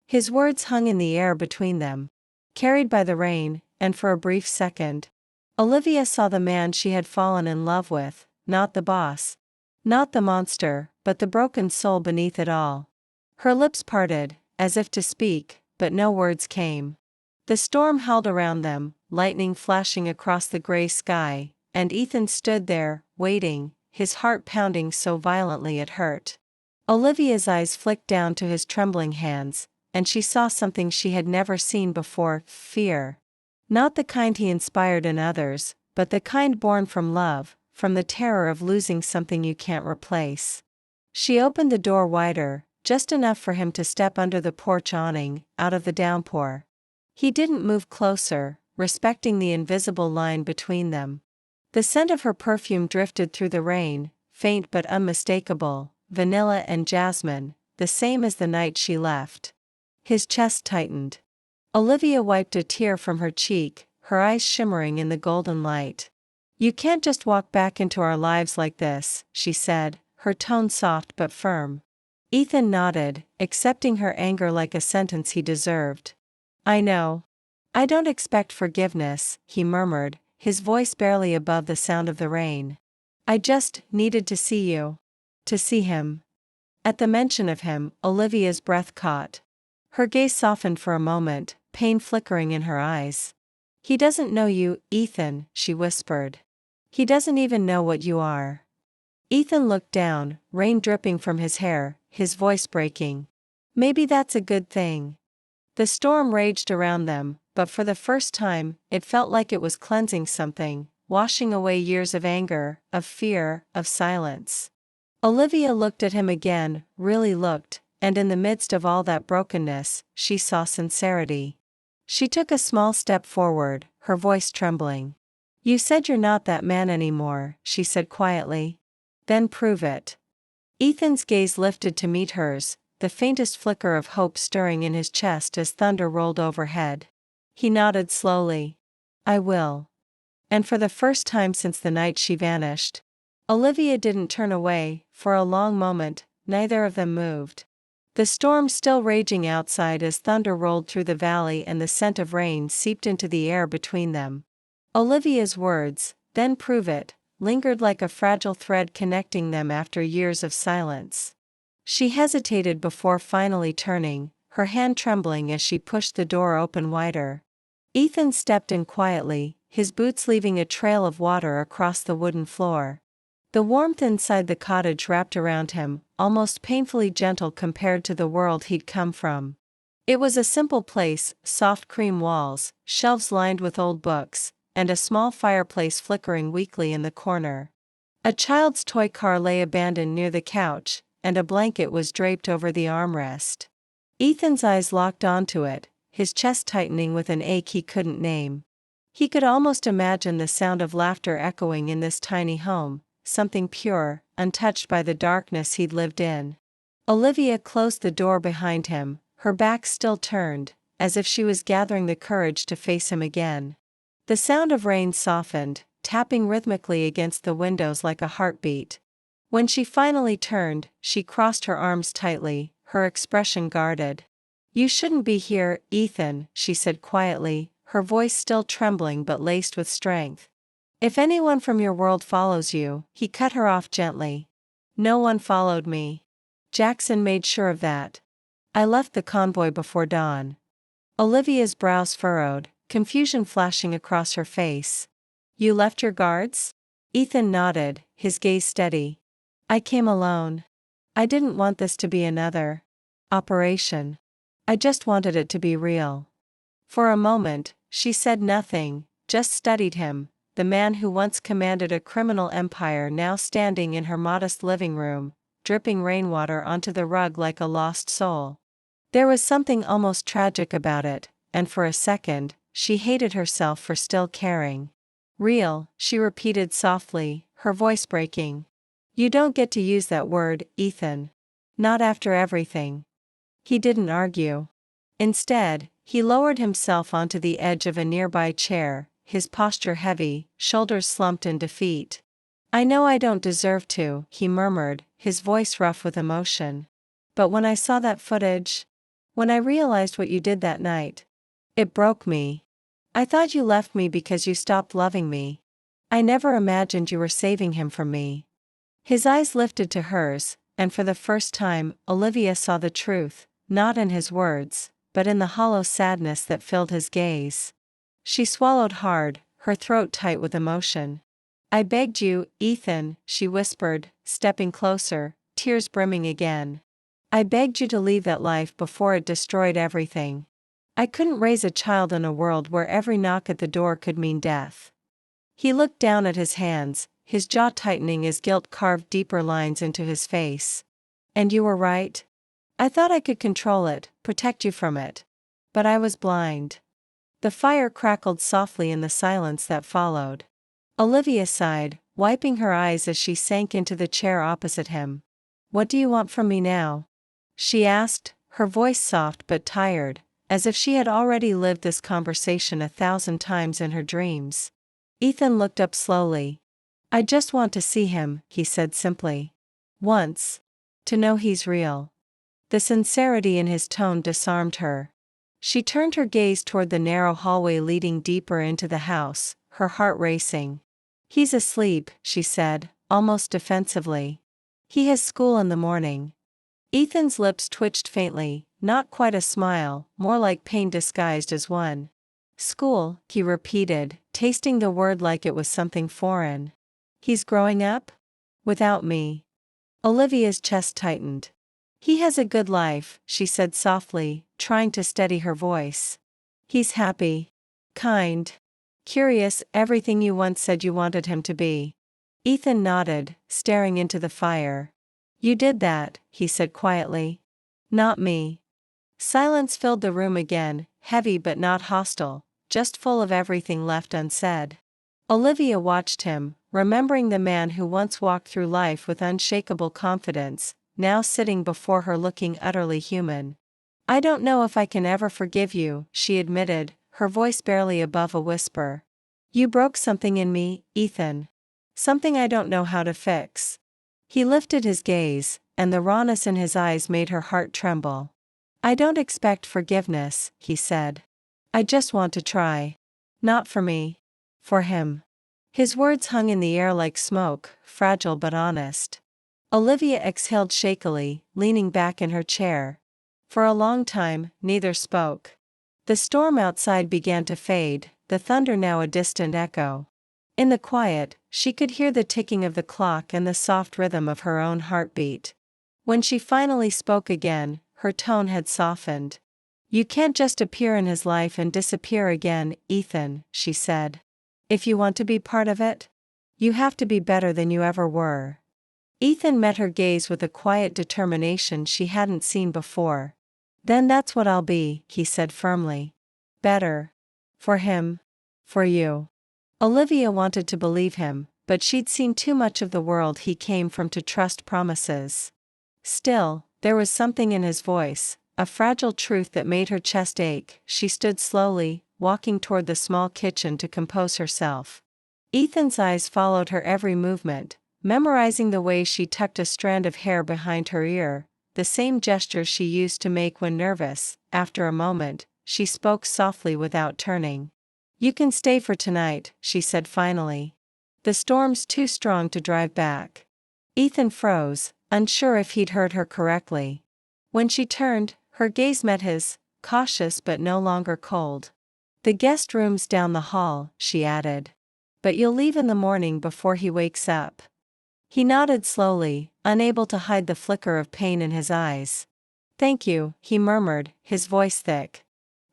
His words hung in the air between them, carried by the rain, and for a brief second, Olivia saw the man she had fallen in love with, not the boss. Not the monster, but the broken soul beneath it all. Her lips parted, as if to speak, but no words came. The storm howled around them, lightning flashing across the gray sky, and Ethan stood there, waiting, his heart pounding so violently it hurt. Olivia's eyes flicked down to his trembling hands, and she saw something she had never seen before: fear. Not the kind he inspired in others, but the kind born from love, from the terror of losing something you can't replace. She opened the door wider, just enough for him to step under the porch awning, out of the downpour. He didn't move closer, respecting the invisible line between them. The scent of her perfume drifted through the rain, faint but unmistakable, vanilla and jasmine, the same as the night she left. His chest tightened. Olivia wiped a tear from her cheek, her eyes shimmering in the golden light. "You can't just walk back into our lives like this," she said, her tone soft but firm. Ethan nodded, accepting her anger like a sentence he deserved. "I know. I don't expect forgiveness," he murmured, his voice barely above the sound of the rain. "I just needed to see you." To see him. At the mention of him, Olivia's breath caught. Her gaze softened for a moment, pain flickering in her eyes. "He doesn't know you, Ethan," she whispered. "He doesn't even know what you are." Ethan looked down, rain dripping from his hair, his voice breaking. "Maybe that's a good thing." The storm raged around them, but for the first time, it felt like it was cleansing something, washing away years of anger, of fear, of silence. Olivia looked at him again, really looked, and in the midst of all that brokenness, she saw sincerity. She took a small step forward, her voice trembling. "You said you're not that man anymore," she said quietly. "Then prove it." Ethan's gaze lifted to meet hers, the faintest flicker of hope stirring in his chest as thunder rolled overhead. He nodded slowly. "I will." And for the first time since the night she vanished. Olivia didn't turn away. For a long moment, neither of them moved. The storm still raging outside as thunder rolled through the valley and the scent of rain seeped into the air between them. Olivia's words, "Then prove it," lingered like a fragile thread connecting them after years of silence. She hesitated before finally turning, her hand trembling as she pushed the door open wider. Ethan stepped in quietly, his boots leaving a trail of water across the wooden floor. The warmth inside the cottage wrapped around him, almost painfully gentle compared to the world he'd come from. It was a simple place, soft cream walls, shelves lined with old books, and a small fireplace flickering weakly in the corner. A child's toy car lay abandoned near the couch, and a blanket was draped over the armrest. Ethan's eyes locked onto it, his chest tightening with an ache he couldn't name. He could almost imagine the sound of laughter echoing in this tiny home, something pure, untouched by the darkness he'd lived in. Olivia closed the door behind him, her back still turned, as if she was gathering the courage to face him again. The sound of rain softened, tapping rhythmically against the windows like a heartbeat. When she finally turned, she crossed her arms tightly, her expression guarded. "You shouldn't be here, Ethan," she said quietly, her voice still trembling but laced with strength. "If anyone from your world follows you," he cut her off gently. "No one followed me. Jackson made sure of that. I left the convoy before dawn." Olivia's brows furrowed, confusion flashing across her face. "You left your guards?" Ethan nodded, his gaze steady. "I came alone. I didn't want this to be another operation. I just wanted it to be real." For a moment, she said nothing, just studied him, the man who once commanded a criminal empire now standing in her modest living room, dripping rainwater onto the rug like a lost soul. There was something almost tragic about it, and for a second, she hated herself for still caring. "Real," she repeated softly, her voice breaking. "You don't get to use that word, Ethan. Not after everything." He didn't argue. Instead, he lowered himself onto the edge of a nearby chair, his posture heavy, shoulders slumped in defeat. "I know I don't deserve to," he murmured, his voice rough with emotion. "But when I saw that footage, when I realized what you did that night, it broke me. I thought you left me because you stopped loving me. I never imagined you were saving him from me." His eyes lifted to hers, and for the first time, Olivia saw the truth, not in his words, but in the hollow sadness that filled his gaze. She swallowed hard, her throat tight with emotion. "I begged you, Ethan," she whispered, stepping closer, tears brimming again. "I begged you to leave that life before it destroyed everything. I couldn't raise a child in a world where every knock at the door could mean death." He looked down at his hands, his jaw tightening as guilt carved deeper lines into his face. "And you were right. I thought I could control it, protect you from it. But I was blind." The fire crackled softly in the silence that followed. Olivia sighed, wiping her eyes as she sank into the chair opposite him. "What do you want from me now?" she asked, her voice soft but tired, as if she had already lived this conversation 1,000 times in her dreams. Ethan looked up slowly. "I just want to see him," he said simply. "Once. To know he's real." The sincerity in his tone disarmed her. She turned her gaze toward the narrow hallway leading deeper into the house, her heart racing. "He's asleep," she said, almost defensively. "He has school in the morning." Ethan's lips twitched faintly, not quite a smile, more like pain disguised as one. "School," he repeated, tasting the word like it was something foreign. "He's growing up? Without me?" Olivia's chest tightened. "He has a good life," she said softly, trying to steady her voice. "He's happy. Kind. Curious, everything you once said you wanted him to be." Ethan nodded, staring into the fire. "You did that," he said quietly. "Not me." Silence filled the room again, heavy but not hostile, just full of everything left unsaid. Olivia watched him, remembering the man who once walked through life with unshakable confidence, now sitting before her looking utterly human. "I don't know if I can ever forgive you," she admitted, her voice barely above a whisper. "You broke something in me, Ethan. Something I don't know how to fix." He lifted his gaze, and the rawness in his eyes made her heart tremble. "I don't expect forgiveness," he said. "I just want to try. Not for me. For him." His words hung in the air like smoke, fragile but honest. Olivia exhaled shakily, leaning back in her chair. For a long time, neither spoke. The storm outside began to fade, the thunder now a distant echo. In the quiet, she could hear the ticking of the clock and the soft rhythm of her own heartbeat. When she finally spoke again, her tone had softened. "You can't just appear in his life and disappear again, Ethan," she said. "If you want to be part of it, you have to be better than you ever were." Ethan met her gaze with a quiet determination she hadn't seen before. "Then that's what I'll be," he said firmly. "Better. For him. For you." Olivia wanted to believe him, but she'd seen too much of the world he came from to trust promises. Still, there was something in his voice, a fragile truth that made her chest ache. She stood slowly, walking toward the small kitchen to compose herself. Ethan's eyes followed her every movement, memorizing the way she tucked a strand of hair behind her ear, the same gestures she used to make when nervous. After a moment, she spoke softly without turning. "You can stay for tonight," she said finally. "The storm's too strong to drive back." Ethan froze, unsure if he'd heard her correctly. When she turned, her gaze met his, cautious but no longer cold. "The guest room's down the hall," she added. "But you'll leave in the morning before he wakes up." He nodded slowly, unable to hide the flicker of pain in his eyes. "Thank you," he murmured, his voice thick.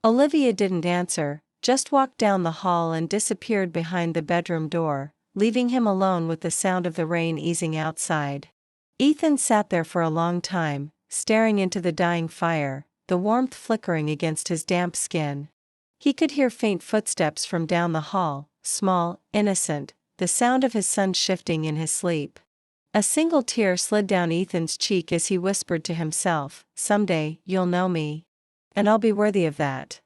Olivia didn't answer, just walked down the hall and disappeared behind the bedroom door, leaving him alone with the sound of the rain easing outside. Ethan sat there for a long time, staring into the dying fire, the warmth flickering against his damp skin. He could hear faint footsteps from down the hall, small, innocent, the sound of his son shifting in his sleep. A single tear slid down Ethan's cheek as he whispered to himself, "Someday, you'll know me. And I'll be worthy of that."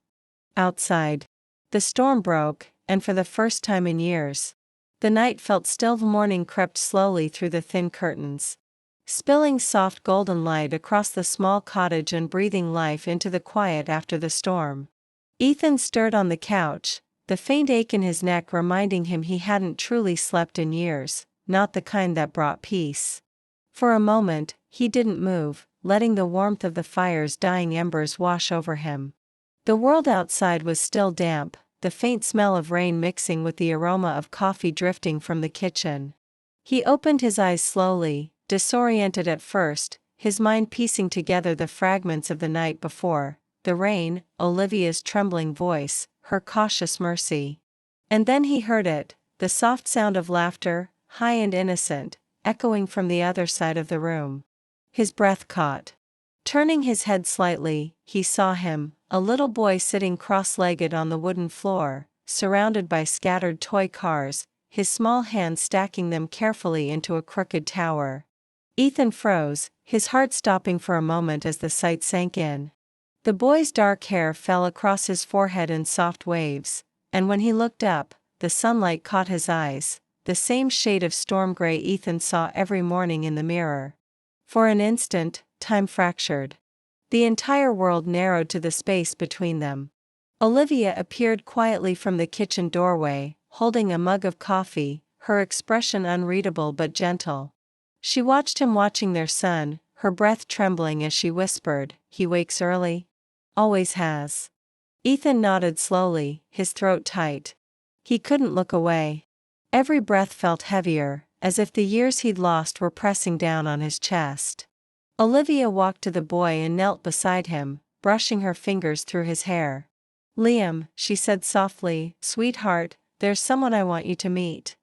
Outside, the storm broke, and for the first time in years, the night felt still. Morning crept slowly through the thin curtains, spilling soft golden light across the small cottage and breathing life into the quiet after the storm. Ethan stirred on the couch, the faint ache in his neck reminding him he hadn't truly slept in years, not the kind that brought peace. For a moment, he didn't move, letting the warmth of the fire's dying embers wash over him. The world outside was still damp, the faint smell of rain mixing with the aroma of coffee drifting from the kitchen. He opened his eyes slowly, disoriented at first, his mind piecing together the fragments of the night before, the rain, Olivia's trembling voice, her cautious mercy. And then he heard it, the soft sound of laughter, high and innocent, echoing from the other side of the room. His breath caught. Turning his head slightly, he saw him, a little boy sitting cross-legged on the wooden floor, surrounded by scattered toy cars, his small hands stacking them carefully into a crooked tower. Ethan froze, his heart stopping for a moment as the sight sank in. The boy's dark hair fell across his forehead in soft waves, and when he looked up, the sunlight caught his eyes, the same shade of storm gray Ethan saw every morning in the mirror. For an instant, time fractured. The entire world narrowed to the space between them. Olivia appeared quietly from the kitchen doorway, holding a mug of coffee, her expression unreadable but gentle. She watched him watching their son, her breath trembling as she whispered, "He wakes early?" "Always has." Ethan nodded slowly, his throat tight. He couldn't look away. Every breath felt heavier, as if the years he'd lost were pressing down on his chest. Olivia walked to the boy and knelt beside him, brushing her fingers through his hair. "Liam," she said softly, "sweetheart, there's someone I want you to meet."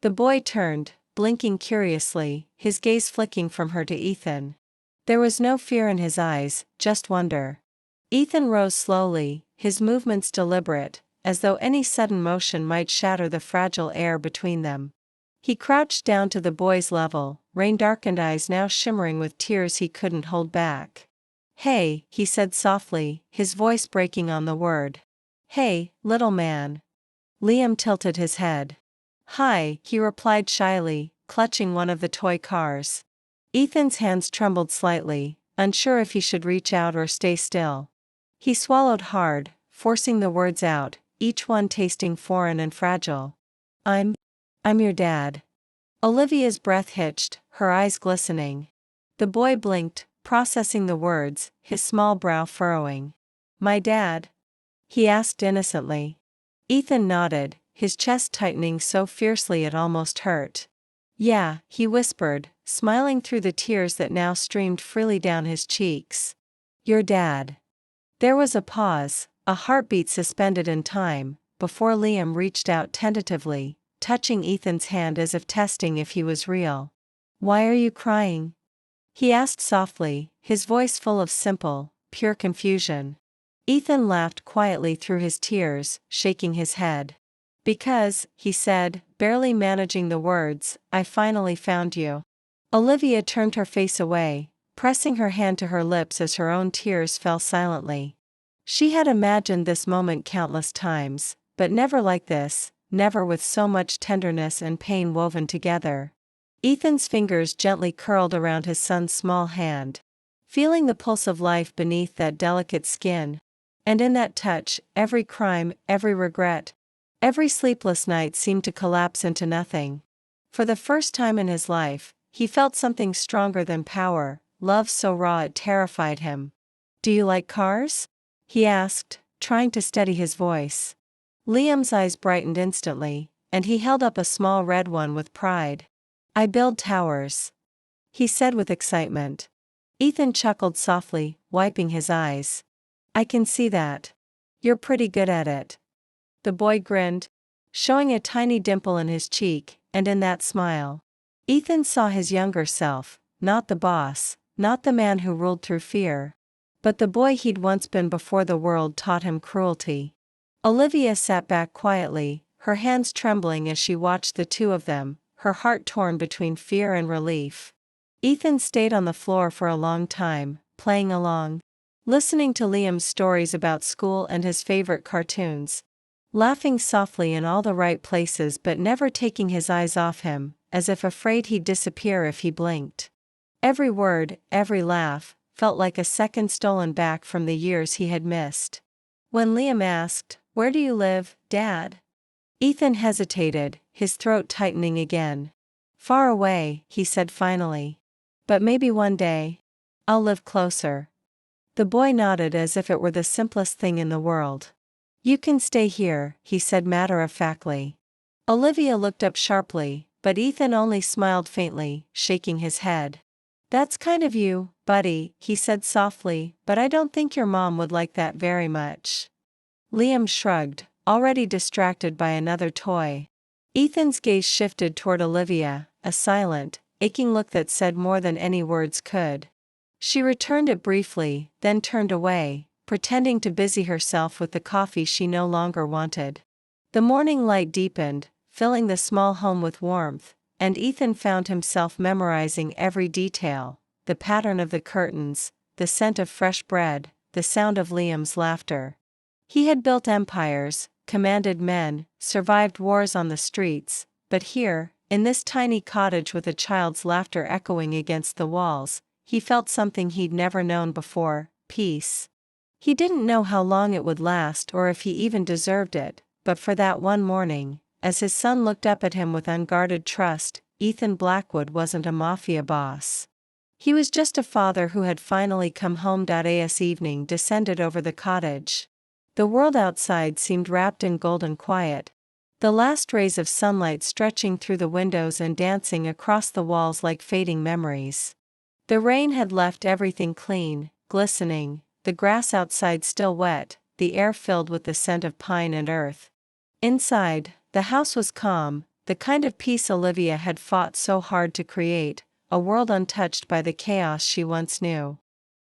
The boy turned, blinking curiously, his gaze flicking from her to Ethan. There was no fear in his eyes, just wonder. Ethan rose slowly, his movements deliberate, as though any sudden motion might shatter the fragile air between them. He crouched down to the boy's level, rain-darkened eyes now shimmering with tears he couldn't hold back. "Hey," he said softly, his voice breaking on the word. "Hey, little man." Liam tilted his head. "Hi," he replied shyly, clutching one of the toy cars. Ethan's hands trembled slightly, unsure if he should reach out or stay still. He swallowed hard, forcing the words out, each one tasting foreign and fragile. I'm your dad." Olivia's breath hitched, her eyes glistening. The boy blinked, processing the words, his small brow furrowing. "My dad?" he asked innocently. Ethan nodded, his chest tightening so fiercely it almost hurt. "Yeah," he whispered, smiling through the tears that now streamed freely down his cheeks. "Your dad." There was a pause, a heartbeat suspended in time, before Liam reached out tentatively, touching Ethan's hand as if testing if he was real. "Why are you crying?" he asked softly, his voice full of simple, pure confusion. Ethan laughed quietly through his tears, shaking his head. "Because," he said, barely managing the words, "I finally found you." Olivia turned her face away, pressing her hand to her lips as her own tears fell silently. She had imagined this moment countless times, but never like this, never with so much tenderness and pain woven together. Ethan's fingers gently curled around his son's small hand, feeling the pulse of life beneath that delicate skin. And in that touch, every crime, every regret, every sleepless night seemed to collapse into nothing. For the first time in his life, he felt something stronger than power, love so raw it terrified him. "Do you like cars?" he asked, trying to steady his voice. Liam's eyes brightened instantly, and he held up a small red one with pride. "I build towers," he said with excitement. Ethan chuckled softly, wiping his eyes. "I can see that. You're pretty good at it." The boy grinned, showing a tiny dimple in his cheek, and in that smile, Ethan saw his younger self, not the boss, not the man who ruled through fear, but the boy he'd once been before the world taught him cruelty. Olivia sat back quietly, her hands trembling as she watched the two of them, her heart torn between fear and relief. Ethan stayed on the floor for a long time, playing along, listening to Liam's stories about school and his favorite cartoons, laughing softly in all the right places but never taking his eyes off him, as if afraid he'd disappear if he blinked. Every word, every laugh, felt like a second stolen back from the years he had missed. When Liam asked, "Where do you live, Dad?" Ethan hesitated, his throat tightening again. Far away, he said finally. But maybe one day, I'll live closer. The boy nodded as if it were the simplest thing in the world. You can stay here, he said matter-of-factly. Olivia looked up sharply, but Ethan only smiled faintly, shaking his head. That's kind of you, buddy, he said softly, but I don't think your mom would like that very much. Liam shrugged, already distracted by another toy. Ethan's gaze shifted toward Olivia, a silent, aching look that said more than any words could. She returned it briefly, then turned away, pretending to busy herself with the coffee she no longer wanted. The morning light deepened, filling the small home with warmth, and Ethan found himself memorizing every detail: the pattern of the curtains, the scent of fresh bread, the sound of Liam's laughter. He had built empires, commanded men, survived wars on the streets, but here, in this tiny cottage with a child's laughter echoing against the walls, he felt something he'd never known before: peace. He didn't know how long it would last or if he even deserved it, but for that one morning, as his son looked up at him with unguarded trust, Ethan Blackwood wasn't a mafia boss. He was just a father who had finally come home. As evening descended over the cottage, the world outside seemed wrapped in golden quiet, the last rays of sunlight stretching through the windows and dancing across the walls like fading memories. The rain had left everything clean, glistening, the grass outside still wet, the air filled with the scent of pine and earth. Inside, the house was calm, the kind of peace Olivia had fought so hard to create, a world untouched by the chaos she once knew.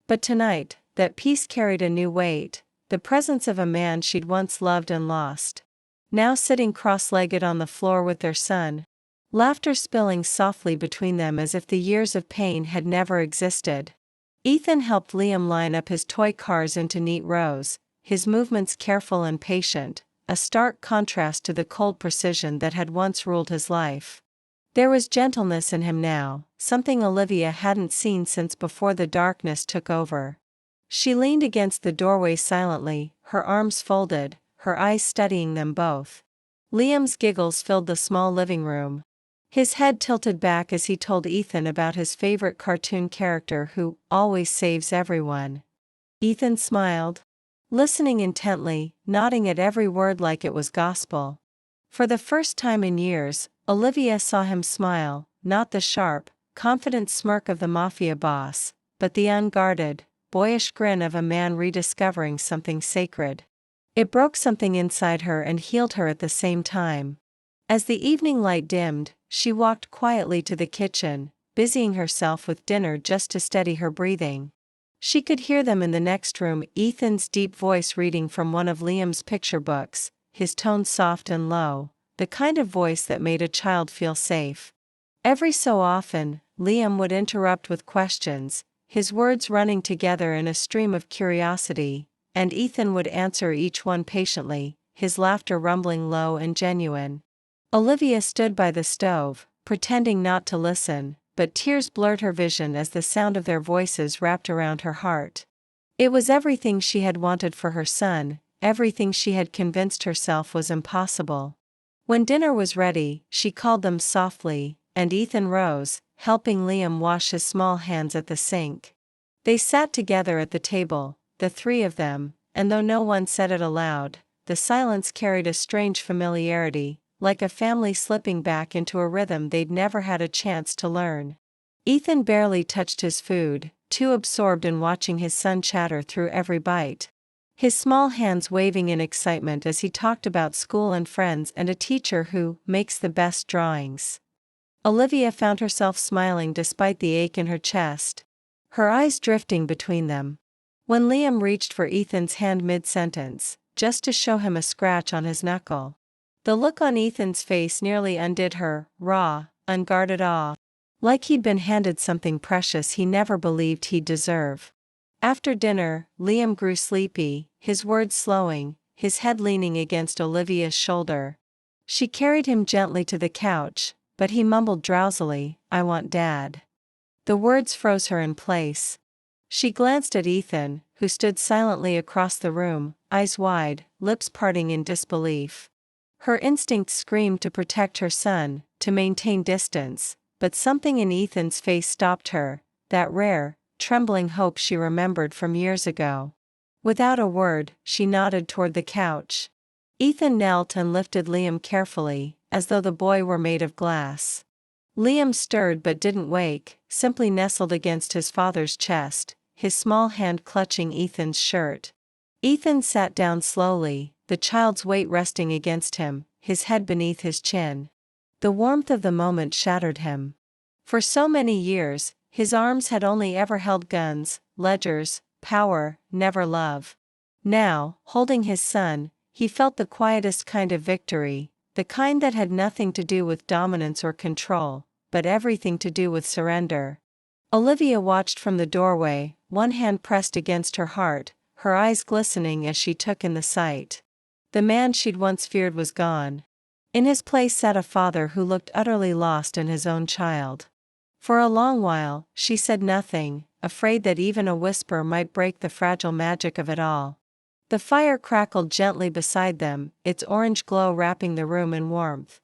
But tonight, that peace carried a new weight, the presence of a man she'd once loved and lost. Now sitting cross-legged on the floor with their son, laughter spilling softly between them as if the years of pain had never existed. Ethan helped Liam line up his toy cars into neat rows, his movements careful and patient, a stark contrast to the cold precision that had once ruled his life. There was gentleness in him now, something Olivia hadn't seen since before the darkness took over. She leaned against the doorway silently, her arms folded, her eyes studying them both. Liam's giggles filled the small living room. His head tilted back as he told Ethan about his favorite cartoon character who always saves everyone. Ethan smiled, listening intently, nodding at every word like it was gospel. For the first time in years, Olivia saw him smile, not the sharp, confident smirk of the mafia boss, but the unguarded, boyish grin of a man rediscovering something sacred. It broke something inside her and healed her at the same time. As the evening light dimmed, she walked quietly to the kitchen, busying herself with dinner just to steady her breathing. She could hear them in the next room, Ethan's deep voice reading from one of Liam's picture books, his tone soft and low, the kind of voice that made a child feel safe. Every so often, Liam would interrupt with questions, his words running together in a stream of curiosity, and Ethan would answer each one patiently, his laughter rumbling low and genuine. Olivia stood by the stove, pretending not to listen, but tears blurred her vision as the sound of their voices wrapped around her heart. It was everything she had wanted for her son, everything she had convinced herself was impossible. When dinner was ready, she called them softly, and Ethan rose, helping Liam wash his small hands at the sink. They sat together at the table, the three of them, and though no one said it aloud, the silence carried a strange familiarity, like a family slipping back into a rhythm they'd never had a chance to learn. Ethan barely touched his food, too absorbed in watching his son chatter through every bite. His small hands waving in excitement as he talked about school and friends and a teacher who makes the best drawings. Olivia found herself smiling despite the ache in her chest, her eyes drifting between them. When Liam reached for Ethan's hand mid-sentence, just to show him a scratch on his knuckle, the look on Ethan's face nearly undid her raw, unguarded awe, like he'd been handed something precious he never believed he'd deserve. After dinner, Liam grew sleepy, his words slowing, his head leaning against Olivia's shoulder. She carried him gently to the couch, but he mumbled drowsily, "I want Dad." The words froze her in place. She glanced at Ethan, who stood silently across the room, eyes wide, lips parting in disbelief. Her instinct screamed to protect her son, to maintain distance, but something in Ethan's face stopped her, that rare, trembling hope she remembered from years ago. Without a word, she nodded toward the couch. Ethan knelt and lifted Liam carefully, as though the boy were made of glass. Liam stirred but didn't wake, simply nestled against his father's chest, his small hand clutching Ethan's shirt. Ethan sat down slowly, the child's weight resting against him, his head beneath his chin. The warmth of the moment shattered him. For so many years, his arms had only ever held guns, ledgers, power, never love. Now, holding his son, he felt the quietest kind of victory, the kind that had nothing to do with dominance or control, but everything to do with surrender. Olivia watched from the doorway, one hand pressed against her heart, her eyes glistening as she took in the sight. The man she'd once feared was gone. In his place sat a father who looked utterly lost in his own child. For a long while, she said nothing, afraid that even a whisper might break the fragile magic of it all. The fire crackled gently beside them, its orange glow wrapping the room in warmth.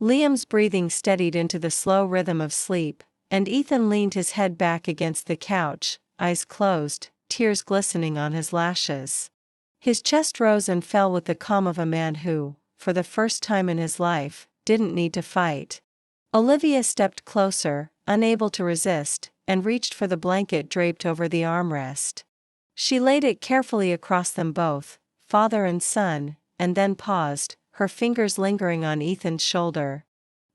Liam's breathing steadied into the slow rhythm of sleep, and Ethan leaned his head back against the couch, eyes closed, tears glistening on his lashes. His chest rose and fell with the calm of a man who, for the first time in his life, didn't need to fight. Olivia stepped closer, unable to resist, and reached for the blanket draped over the armrest. She laid it carefully across them both, father and son, and then paused, her fingers lingering on Ethan's shoulder.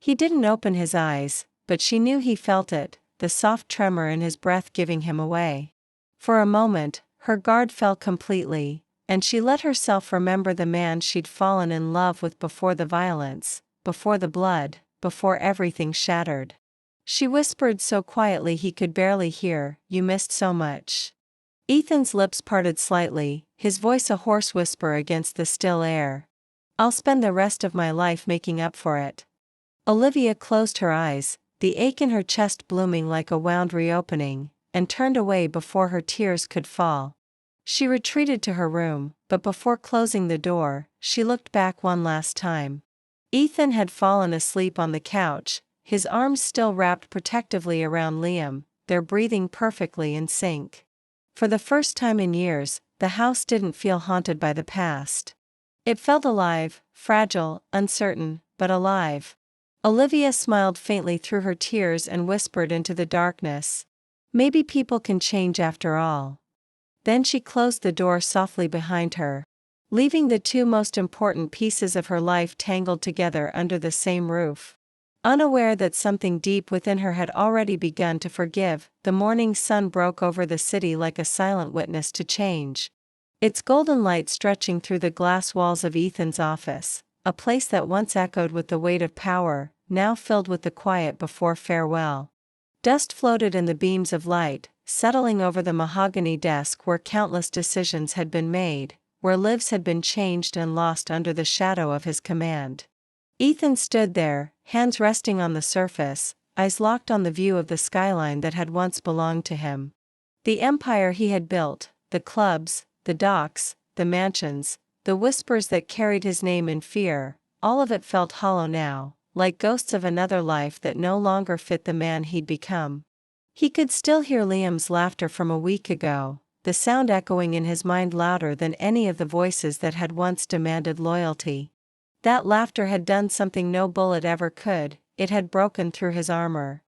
He didn't open his eyes, but she knew he felt it, the soft tremor in his breath giving him away. For a moment, her guard fell completely, and she let herself remember the man she'd fallen in love with before the violence, before the blood, before everything shattered. She whispered so quietly he could barely hear, "You missed so much." Ethan's lips parted slightly, his voice a hoarse whisper against the still air. "I'll spend the rest of my life making up for it." Olivia closed her eyes, the ache in her chest blooming like a wound reopening, and turned away before her tears could fall. She retreated to her room, but before closing the door, she looked back one last time. Ethan had fallen asleep on the couch, his arms still wrapped protectively around Liam, their breathing perfectly in sync. For the first time in years, the house didn't feel haunted by the past. It felt alive, fragile, uncertain, but alive. Olivia smiled faintly through her tears and whispered into the darkness, "Maybe people can change after all." Then she closed the door softly behind her, leaving the two most important pieces of her life tangled together under the same roof. Unaware that something deep within her had already begun to forgive, the morning sun broke over the city like a silent witness to change. Its golden light stretching through the glass walls of Ethan's office, a place that once echoed with the weight of power, now filled with the quiet before farewell. Dust floated in the beams of light, settling over the mahogany desk where countless decisions had been made, where lives had been changed and lost under the shadow of his command. Ethan stood there, hands resting on the surface, eyes locked on the view of the skyline that had once belonged to him. The empire he had built, the clubs, the docks, the mansions, the whispers that carried his name in fear, all of it felt hollow now, like ghosts of another life that no longer fit the man he'd become. He could still hear Liam's laughter from a week ago, the sound echoing in his mind louder than any of the voices that had once demanded loyalty. That laughter had done something no bullet ever could, it had broken through his armor.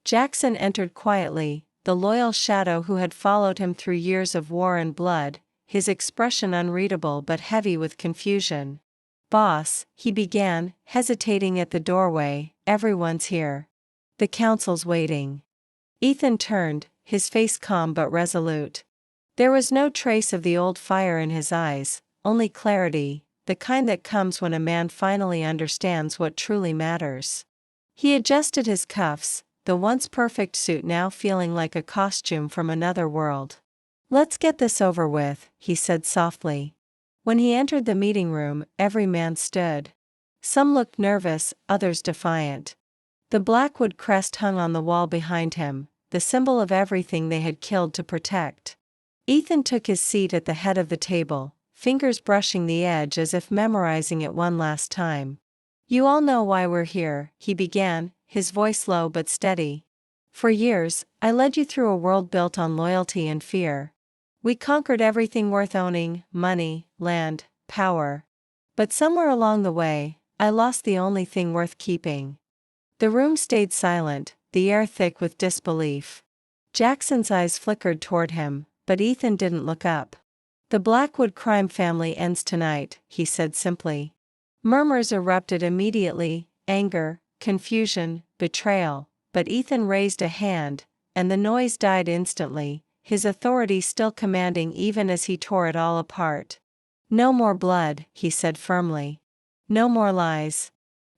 Jackson entered quietly, the loyal shadow who had followed him through years of war and blood, his expression unreadable but heavy with confusion. "Boss," he began, hesitating at the doorway, "everyone's here. The council's waiting." Ethan turned, his face calm but resolute. There was no trace of the old fire in his eyes, only clarity, the kind that comes when a man finally understands what truly matters. He adjusted his cuffs, the once perfect suit now feeling like a costume from another world. "Let's get this over with," he said softly. When he entered the meeting room, every man stood. Some looked nervous, others defiant. The Blackwood crest hung on the wall behind him, the symbol of everything they had killed to protect. Ethan took his seat at the head of the table, fingers brushing the edge as if memorizing it one last time. "You all know why we're here," he began, his voice low but steady. For years, I led you through a world built on loyalty and fear. We conquered everything worth owning: money, land, power. But somewhere along the way, I lost the only thing worth keeping. The room stayed silent, the air thick with disbelief. Jackson's eyes flickered toward him, but Ethan didn't look up. The Blackwood crime family ends tonight, he said simply. Murmurs erupted immediately: anger, confusion, betrayal, but Ethan raised a hand, and the noise died instantly, his authority still commanding even as he tore it all apart. No more blood, he said firmly. No more lies.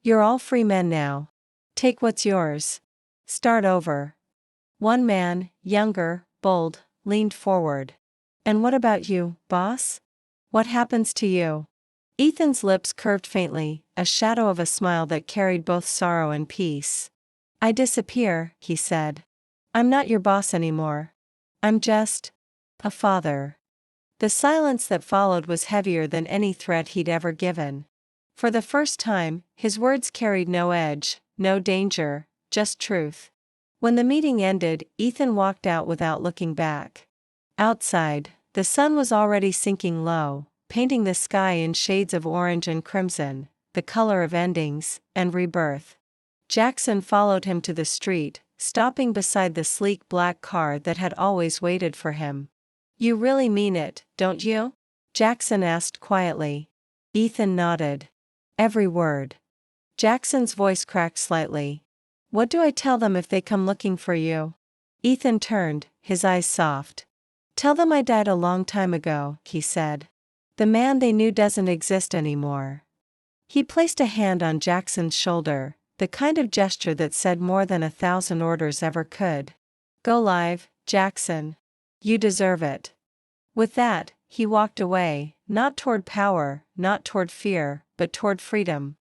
You're all free men now. Take what's yours. Start over. One man, younger, bold, leaned forward. And what about you, boss? What happens to you? Ethan's lips curved faintly, a shadow of a smile that carried both sorrow and peace. I disappear, he said. I'm not your boss anymore. I'm just a father. The silence that followed was heavier than any threat he'd ever given. For the first time, his words carried no edge, no danger, just truth. When the meeting ended, Ethan walked out without looking back. Outside, the sun was already sinking low, painting the sky in shades of orange and crimson, the color of endings and rebirth. Jackson followed him to the street, stopping beside the sleek black car that had always waited for him. You really mean it, don't you? Jackson asked quietly. Ethan nodded. Every word. Jackson's voice cracked slightly. What do I tell them if they come looking for you? Ethan turned, his eyes soft. Tell them I died a long time ago, he said. The man they knew doesn't exist anymore. He placed a hand on Jackson's shoulder, the kind of gesture that said more than 1,000 orders ever could. Go live, Jackson. You deserve it. With that, he walked away, not toward power, not toward fear, but toward freedom.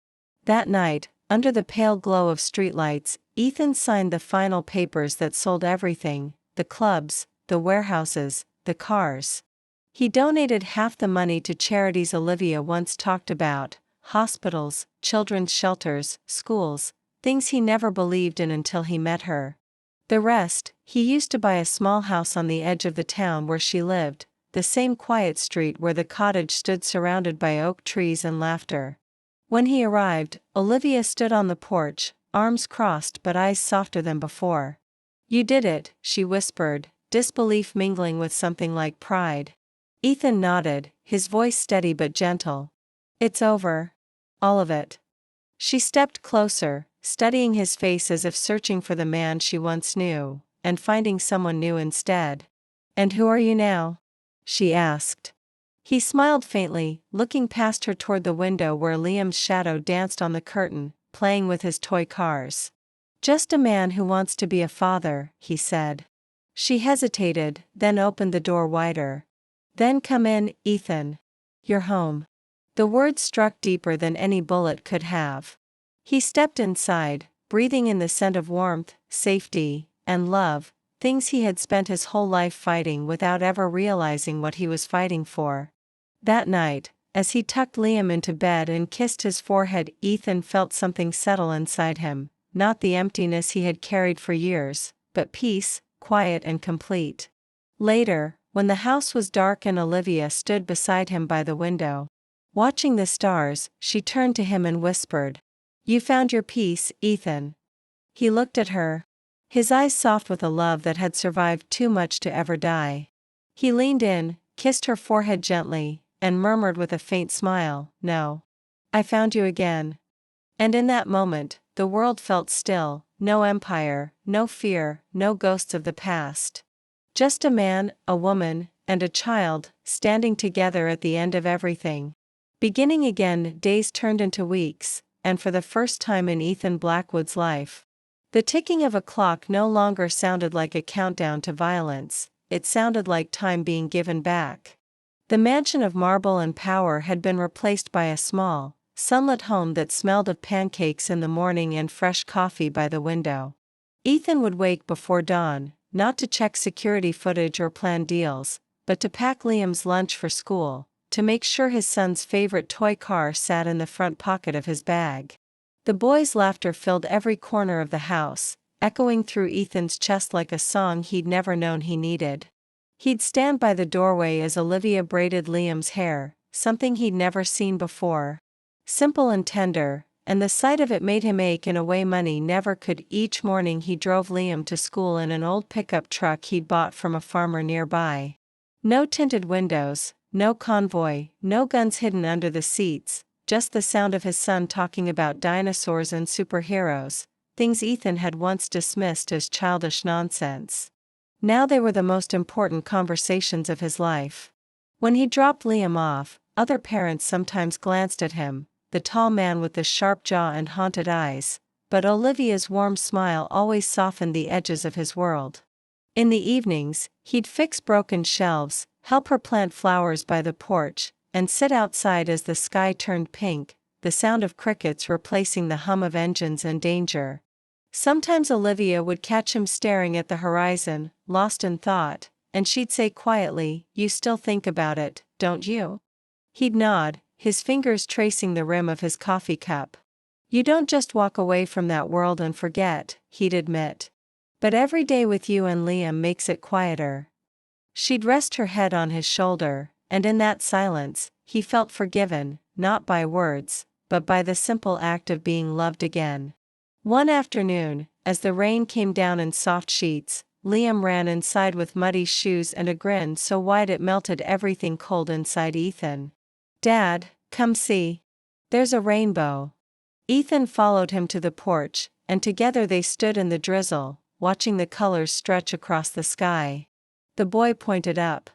That night, under the pale glow of streetlights, Ethan signed the final papers that sold everything: the clubs, the warehouses, the cars. He donated half the money to charities Olivia once talked about: hospitals, children's shelters, schools, things he never believed in until he met her. The rest, he used to buy a small house on the edge of the town where she lived, the same quiet street where the cottage stood surrounded by oak trees and laughter. When he arrived, Olivia stood on the porch, arms crossed but eyes softer than before. You did it, she whispered, disbelief mingling with something like pride. Ethan nodded, his voice steady but gentle. It's over. All of it. She stepped closer, studying his face as if searching for the man she once knew, and finding someone new instead. And who are you now? She asked. He smiled faintly, looking past her toward the window where Liam's shadow danced on the curtain, playing with his toy cars. Just a man who wants to be a father, he said. She hesitated, then opened the door wider. Then come in, Ethan. You're home. The words struck deeper than any bullet could have. He stepped inside, breathing in the scent of warmth, safety, and love, things he had spent his whole life fighting without ever realizing what he was fighting for. That night, as he tucked Liam into bed and kissed his forehead, Ethan felt something settle inside him, not the emptiness he had carried for years, but peace, quiet and complete. Later, when the house was dark and Olivia stood beside him by the window, watching the stars, she turned to him and whispered, You found your peace, Ethan. He looked at her, his eyes soft with a love that had survived too much to ever die. He leaned in, kissed her forehead gently, and murmured with a faint smile, No. I found you again. And in that moment, the world felt still, no empire, no fear, no ghosts of the past. Just a man, a woman, and a child, standing together at the end of everything. Beginning again, days turned into weeks, and for the first time in Ethan Blackwood's life, the ticking of a clock no longer sounded like a countdown to violence, it sounded like time being given back. The mansion of marble and power had been replaced by a small, sunlit home that smelled of pancakes in the morning and fresh coffee by the window. Ethan would wake before dawn, not to check security footage or plan deals, but to pack Liam's lunch for school, to make sure his son's favorite toy car sat in the front pocket of his bag. The boys' laughter filled every corner of the house, echoing through Ethan's chest like a song he'd never known he needed. He'd stand by the doorway as Olivia braided Liam's hair, something he'd never seen before. Simple and tender, and the sight of it made him ache in a way money never could. Each morning he drove Liam to school in an old pickup truck he'd bought from a farmer nearby. No tinted windows, no convoy, no guns hidden under the seats, just the sound of his son talking about dinosaurs and superheroes, things Ethan had once dismissed as childish nonsense. Now they were the most important conversations of his life. When he dropped Liam off, other parents sometimes glanced at him, the tall man with the sharp jaw and haunted eyes, but Olivia's warm smile always softened the edges of his world. In the evenings, he'd fix broken shelves, help her plant flowers by the porch, and sit outside as the sky turned pink, the sound of crickets replacing the hum of engines and danger. Sometimes Olivia would catch him staring at the horizon, lost in thought, and she'd say quietly, "You still think about it, don't you?" He'd nod, his fingers tracing the rim of his coffee cup. "You don't just walk away from that world and forget," he'd admit. "But every day with you and Liam makes it quieter." She'd rest her head on his shoulder, and in that silence, he felt forgiven, not by words, but by the simple act of being loved again. One afternoon, as the rain came down in soft sheets, Liam ran inside with muddy shoes and a grin so wide it melted everything cold inside Ethan. "Dad, come see. There's a rainbow." Ethan followed him to the porch, and together they stood in the drizzle, watching the colors stretch across the sky. The boy pointed up.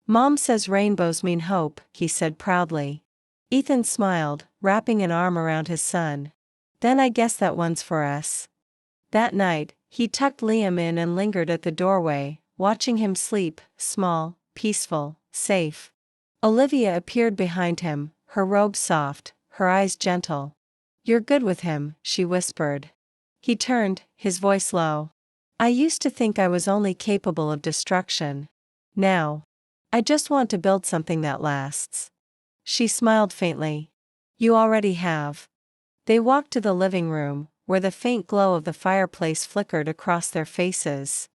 "Mom says rainbows mean hope," he said proudly. Ethan smiled, wrapping an arm around his son. "Then I guess that one's for us." That night, he tucked Liam in and lingered at the doorway, watching him sleep, small, peaceful, safe. Olivia appeared behind him, her robe soft, her eyes gentle. "You're good with him," she whispered. He turned, his voice low. "I used to think I was only capable of destruction. Now, I just want to build something that lasts." She smiled faintly. "You already have." They walked to the living room, where the faint glow of the fireplace flickered across their faces.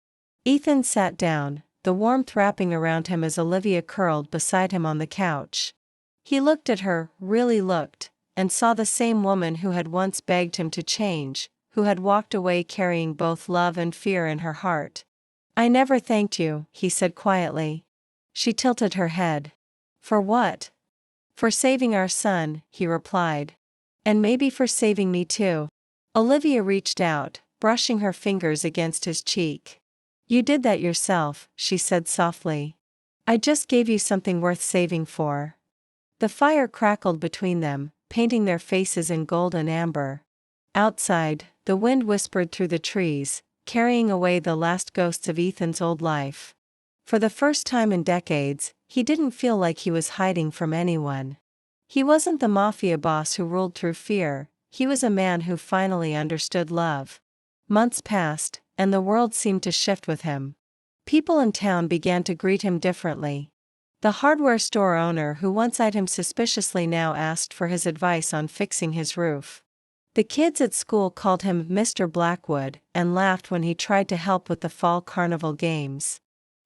Ethan sat down, the warmth wrapping around him as Olivia curled beside him on the couch. He looked at her, really looked, and saw the same woman who had once begged him to change, who had walked away carrying both love and fear in her heart. "I never thanked you," he said quietly. She tilted her head. "For what?" "For saving our son," he replied. "And maybe for saving me too." Olivia reached out, brushing her fingers against his cheek. "You did that yourself," she said softly. "I just gave you something worth saving for." The fire crackled between them, painting their faces in gold and amber. Outside, the wind whispered through the trees, carrying away the last ghosts of Ethan's old life. For the first time in decades, he didn't feel like he was hiding from anyone. He wasn't the Mafia boss who ruled through fear, he was a man who finally understood love. Months passed, and the world seemed to shift with him. People in town began to greet him differently. The hardware store owner who once eyed him suspiciously now asked for his advice on fixing his roof. The kids at school called him Mr. Blackwood and laughed when he tried to help with the fall carnival games.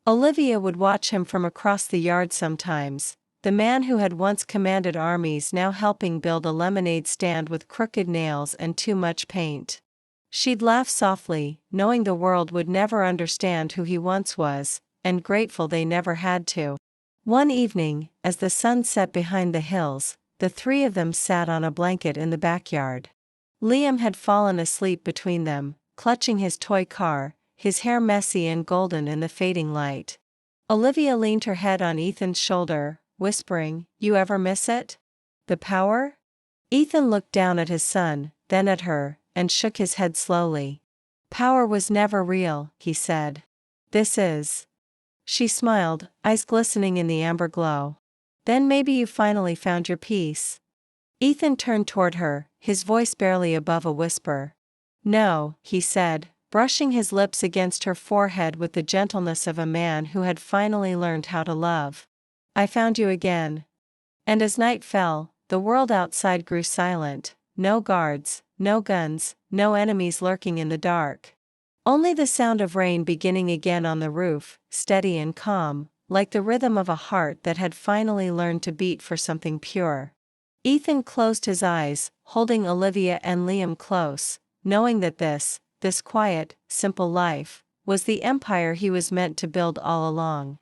Olivia would watch him from across the yard sometimes, the man who had once commanded armies now helping build a lemonade stand with crooked nails and too much paint. She'd laugh softly, knowing the world would never understand who he once was, and grateful they never had to. One evening, as the sun set behind the hills, the three of them sat on a blanket in the backyard. Liam had fallen asleep between them, clutching his toy car, his hair messy and golden in the fading light. Olivia leaned her head on Ethan's shoulder, whispering, "You ever miss it? The power?" Ethan looked down at his son, then at her, and shook his head slowly. "Power was never real," he said. "This is." She smiled, eyes glistening in the amber glow. "Then maybe you finally found your peace." Ethan turned toward her, his voice barely above a whisper. "No," he said, brushing his lips against her forehead with the gentleness of a man who had finally learned how to love. "I found you again." And as night fell, the world outside grew silent, no guards, no guns, no enemies lurking in the dark. Only the sound of rain beginning again on the roof, steady and calm, like the rhythm of a heart that had finally learned to beat for something pure. Ethan closed his eyes, holding Olivia and Liam close, knowing that this quiet, simple life, was the empire he was meant to build all along.